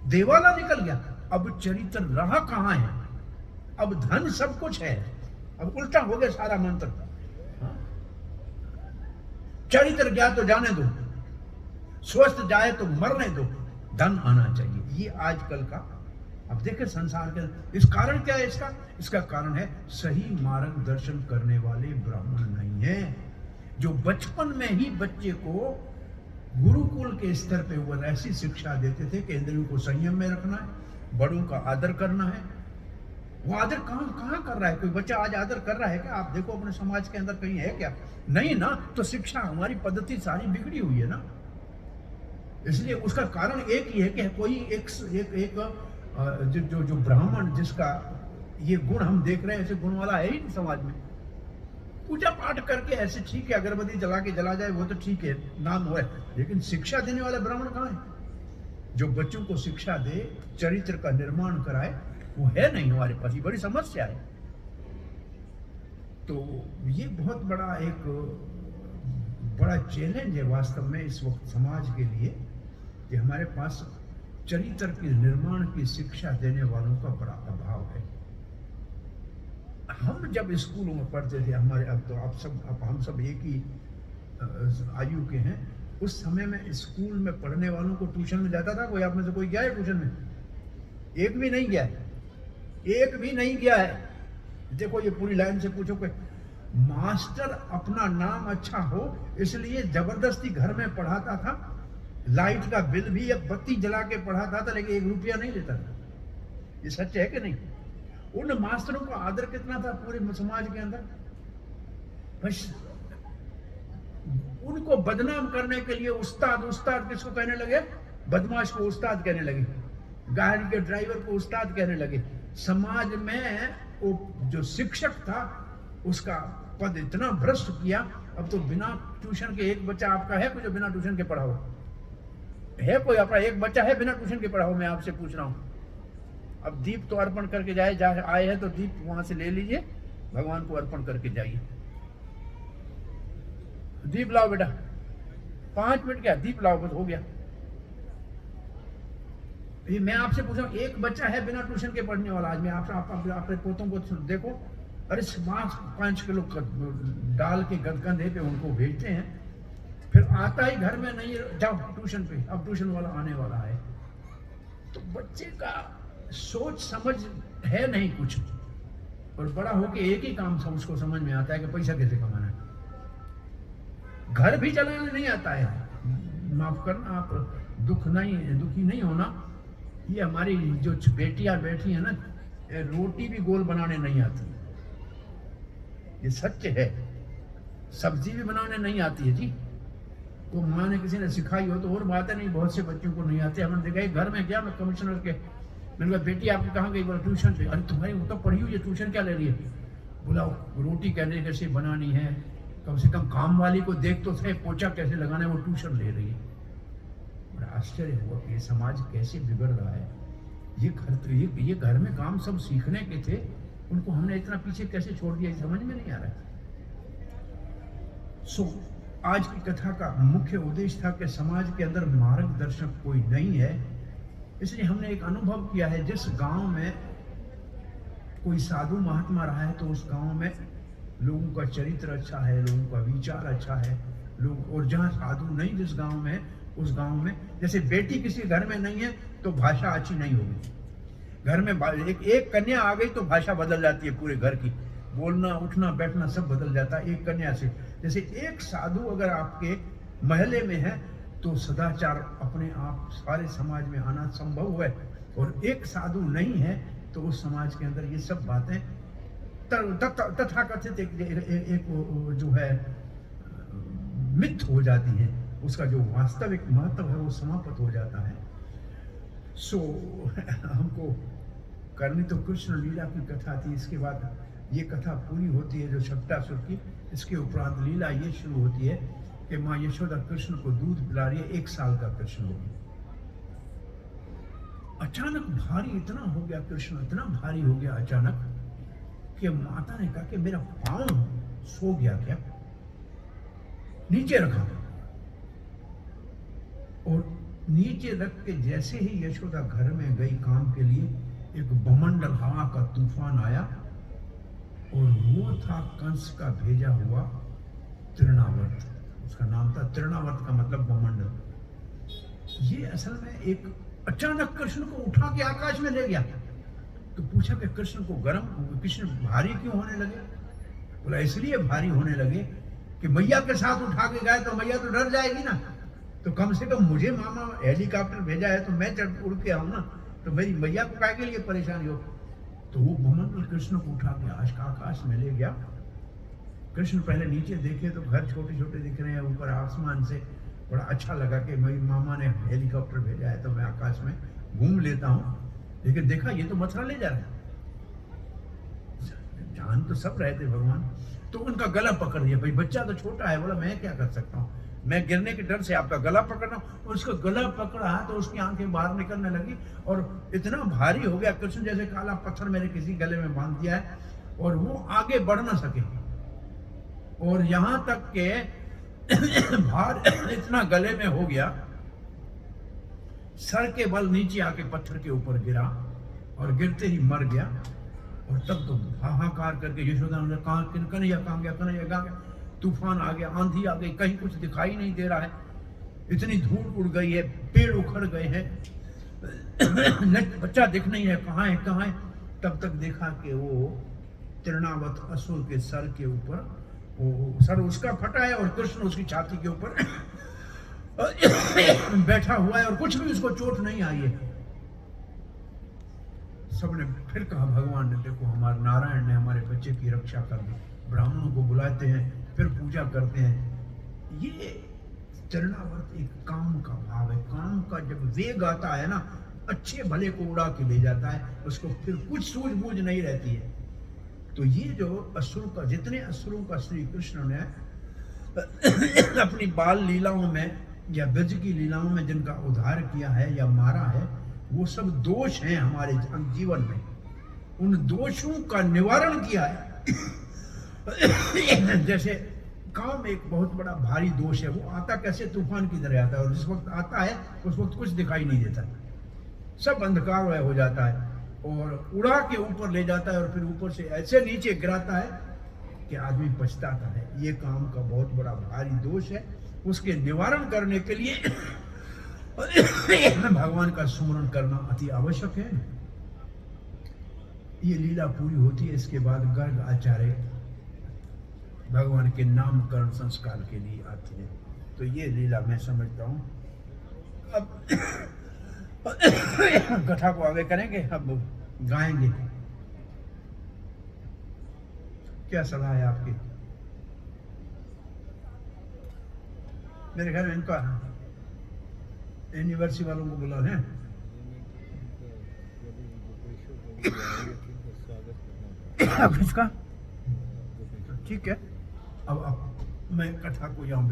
देवाला निकल गया। अब चरित्र रहा कहां है? अब धन सब कुछ है, अब उल्टा हो गया सारा मंत्र। चरित्र गया तो जाने दो, स्वस्थ जाए तो मरने दो, धन आना चाहिए। ये आजकल का अब देखें संसार के इस कारण क्या है इसका कारण है सही मार्गदर्शन करने वाले ब्राह्मण नहीं है, जो बचपन में ही बच्चे को गुरुकुल के स्तर पे वो ऐसी शिक्षा देते थे कि इंद्रियों को संयम में रखना है, बड़ों का आदर करना है। वो आदर कहाँ कर रहा है? कोई बच्चा आज आदर कर रहा है क्या? आप देखो अपने समाज के अंदर कहीं है क्या? नहीं ना। तो शिक्षा हमारी पद्धति सारी बिगड़ी हुई है ना। इसलिए उसका कारण एक ही है कि कोई एक जो ब्राह्मण जिसका ये गुण हम देख रहे हैं, ऐसे गुण वाला है ही नहीं समाज में। पूजा पाठ करके ऐसे ठीक है, अगरबत्ती जला के चला जाए वो तो ठीक है, नाम हो है, लेकिन शिक्षा देने वाला ब्राह्मण कहाँ है? जो बच्चों को शिक्षा दे, चरित्र का निर्माण कराए, वो है नहीं हमारे पास। ये बड़ी समस्या है। तो ये बहुत बड़ा चैलेंज है वास्तव में इस वक्त समाज के लिए कि हमारे पास चरित्र के निर्माण की शिक्षा देने वालों का बड़ा अभाव है। हम जब स्कूलों में पढ़ते थे, हमारे अब हम सब एक ही आयु के हैं, उस समय में स्कूल में पढ़ने वालों को ट्यूशन में जाता था। कोई आप में से कोई गया है ट्यूशन में? एक भी नहीं गया है, एक भी नहीं गया है। देखो ये पूरी लाइन से पूछो कोई मास्टर अपना नाम अच्छा हो इसलिए जबरदस्ती घर में पढ़ाता था, लाइट का बिल भी अब बत्ती जला के पढ़ाता था, लेकिन 1 रुपया नहीं लेता था। ये सच है कि नहीं? उन मास्टरों का आदर कितना था पूरे समाज के अंदर। बस उनको बदनाम करने के लिए उस्ताद किसको कहने लगे? बदमाश को उस्ताद कहने लगे, गाड़ी के ड्राइवर को उस्ताद कहने लगे। समाज में वो जो शिक्षक था उसका पद इतना भ्रष्ट किया। अब तो बिना ट्यूशन के एक बच्चा आपका है कोई जो बिना ट्यूशन के पढ़ा हो? है कोई आपका एक बच्चा है बिना ट्यूशन के पढ़ा हो? मैं आपसे पूछ रहा हूं। अब दीप तो अर्पण करके आए हैं तो दीप वहां से ले लीजिए, भगवान को अर्पण करके जाइए। दीप लाओ बेटा, 5 मिनट क्या, दीप लाओ, बस हो गया। ये मैं आपसे पूछ रहा हूँ, एक बच्चा है बिना ट्यूशन के पढ़ने वाला? आज मैं आपके पोतों को देखो, अरे 5 किलो डाल के गदगंधे पे उनको भेजते हैं, फिर आता ही घर में नहीं, जाओ ट्यूशन पे, अब ट्यूशन वाला आने वाला है। तो बच्चे का सोच समझ है नहीं कुछ, और बड़ा होके एक ही काम उसको समझ में आता है कि पैसा कैसे कमाना है। घर भी चलाना नहीं आता है। माफ करना, आप दुखी नहीं होना। ये हमारी जो बेटियां बैठी है ना, रोटी भी गोल बनाने नहीं आती, ये सत्य है। सब्जी भी बनाने नहीं आती है जी। तो माँ ने किसी ने सिखाई हो तो और बात है, नहीं बहुत से बच्चों को नहीं आते। हमने देखा घर में गया मैं कमिश्नर के, मैंने कहा बेटी आपकी कहाँ गई? बोला ट्यूशन पे। अरे तुम्हारी वो तो पढ़ी हुई है, ट्यूशन क्या ले रही है? बोला रोटी कैसे बनानी है, कम से कम काम वाली को देख तो सही, पोछा कैसे लगाना है, वो ट्यूशन ले रही है। बड़ा आश्चर्य हुआ कि ये समाज कैसे बिगड़ रहा है। ये घर में काम सब सीखने के थे, उनको हमने इतना पीछे कैसे छोड़ दिया, समझ में नहीं आ रहा है। आज की कथा का मुख्य उद्देश्य था कि समाज के अंदर मार्गदर्शक कोई नहीं है। इसलिए हमने एक अनुभव किया है, जिस गांव में कोई साधु महात्मा रहा है तो उस गांव में लोगों का चरित्र अच्छा है, लोगों का विचार अच्छा है, और जहाँ साधु नहीं जिस गांव में, उस गांव में जैसे बेटी किसी घर में नहीं है तो भाषा अच्छी नहीं होगी। घर में एक कन्या आ गई तो भाषा बदल जाती है पूरे घर की, बोलना उठना बैठना सब बदल जाता है एक कन्या से। जैसे एक साधु अगर आपके महल्ले में है तो सदाचार अपने आप सारे समाज में आना संभव है, और एक साधु नहीं है तो उस समाज के अंदर ये सब बातें तथाकथित एक जो है मिथ हो जाती हैं, उसका जो वास्तविक महत्व है वो समाप्त हो जाता है। हमको करनी तो कृष्ण लीला की कथा थी। इसके बाद ये कथा पूरी होती है जो छट्टासुर की। इसके उपरांत लीला ये शुरू होती है कि माँ यशोदा कृष्ण को दूध पिला रही है। 1 साल का कृष्ण हो गया। अचानक भारी इतना हो गया, कृष्ण इतना भारी हो गया अचानक कि माता ने कहा कि मेरा पांव सो गया क्या, नीचे रखा। और नीचे रख के जैसे ही यशोदा घर में गई काम के लिए, एक बमंडल हवा का तूफान आया, और वो था कंस का भेजा हुआ तृणावर्त। उसका नाम था तृणावर्त, का मतलब बमंडल। ये असल में एक अचानक कृष्ण को उठा के आकाश में ले गया। तो पूछा कि कृष्ण को कृष्ण भारी क्यों होने लगे? बोला इसलिए भारी होने लगे कि मैया के साथ उठा के गए तो मैया तो डर जाएगी ना, तो कम से कम मुझे मामा हेलीकॉप्टर भेजा है तो मैं चढ़ उड़ के आऊँ ना, तो मेरी मैया को काय के लिए परेशानी हो। तो वो भूमंडल कृष्ण को उठा के आकाश में ले गया। कृष्ण पहले नीचे देखे तो घर छोटे छोटे दिख रहे हैं, ऊपर आसमान से बड़ा अच्छा लगा कि मेरी मामा ने हेलीकॉप्टर भेजा है तो मैं आकाश में घूम लेता हूँ। लेकिन देखा ये तो मथुरा ले जा रहे हैं, जान तो सब रहे थे भगवान। तो उनका गला पकड़ दिया, भाई बच्चा तो छोटा है, बोला मैं क्या कर सकता हूँ, मैं गिरने के डर से आपका गला पकड़ना। उसका गला पकड़ा तो उसकी आंखें बाहर निकलने लगी और इतना भारी हो गया कृष्ण जैसे काला पत्थर मेरे किसी गले में बांध दिया है, और वो आगे बढ़ ना सके। और यहां तक के भार इतना गले में हो गया, सर के बल नीचे आके पत्थर के ऊपर गिरा और गिरते ही मर गया। और तब तो हाहाकार करके यशोदा ने कहा कन्हैया कहाँ गया, कन्हैया कहाँ गया। तूफान आ गया, आंधी आ गई, कहीं कुछ दिखाई नहीं दे रहा है, इतनी धूल उड़ गई है, पेड़ उखड़ गए हैं, बच्चा दिख नहीं है, कहाँ है कहाँ है। तब तक देखा कि वो तृणावत असुर के सर के ऊपर, वो सर उसका फटा है और कृष्ण उसकी छाती के ऊपर बैठा हुआ है और कुछ भी उसको चोट नहीं आई है। सबने फिर कहा भगवान ने देखो हमारे नारायण ने हमारे बच्चे की रक्षा कर दी। ब्राह्मणों को बुलाते हैं, फिर पूजा करते हैं। ये चरणावर्त एक काम का भाव है। काम का जब वेग आता है ना, अच्छे भले को उड़ा के ले जाता है, उसको फिर कुछ सूझबूझ नहीं रहती है। तो ये जो असुर का, जितने असुरों का श्री कृष्ण ने अपनी बाल लीलाओं में या ब्रज की लीलाओं में जिनका उद्धार किया है या मारा है, वो सब दोष हैं हमारे जीवन में। उन दोषों का निवारण किया है। जैसे काम एक बहुत बड़ा भारी दोष है, वो आता कैसे तूफान की तरह आता है, और जिस वक्त आता है उस वक्त कुछ दिखाई नहीं देता, सब अंधकार हो जाता है और उड़ा के ऊपर ले जाता है और फिर ऊपर से ऐसे नीचे गिराता है कि आदमी पछताता है। ये काम का बहुत बड़ा भारी दोष है। उसके निवारण करने के लिए भगवान का स्मरण करना अति आवश्यक है। ये लीला पूरी होती है, इसके बाद गर्ग आचार्य भगवान के नामकरण संस्कार के लिए आते हैं। तो ये लीला मैं समझता हूँ। अब कथा को आगे करेंगे, अब गाएंगे। क्या सलाह है आपकी? मेरे घर में इनका यूनिवर्सिटी वालों को बुला लें। किसका? ठीक है, अब मैं कथा को यहाँ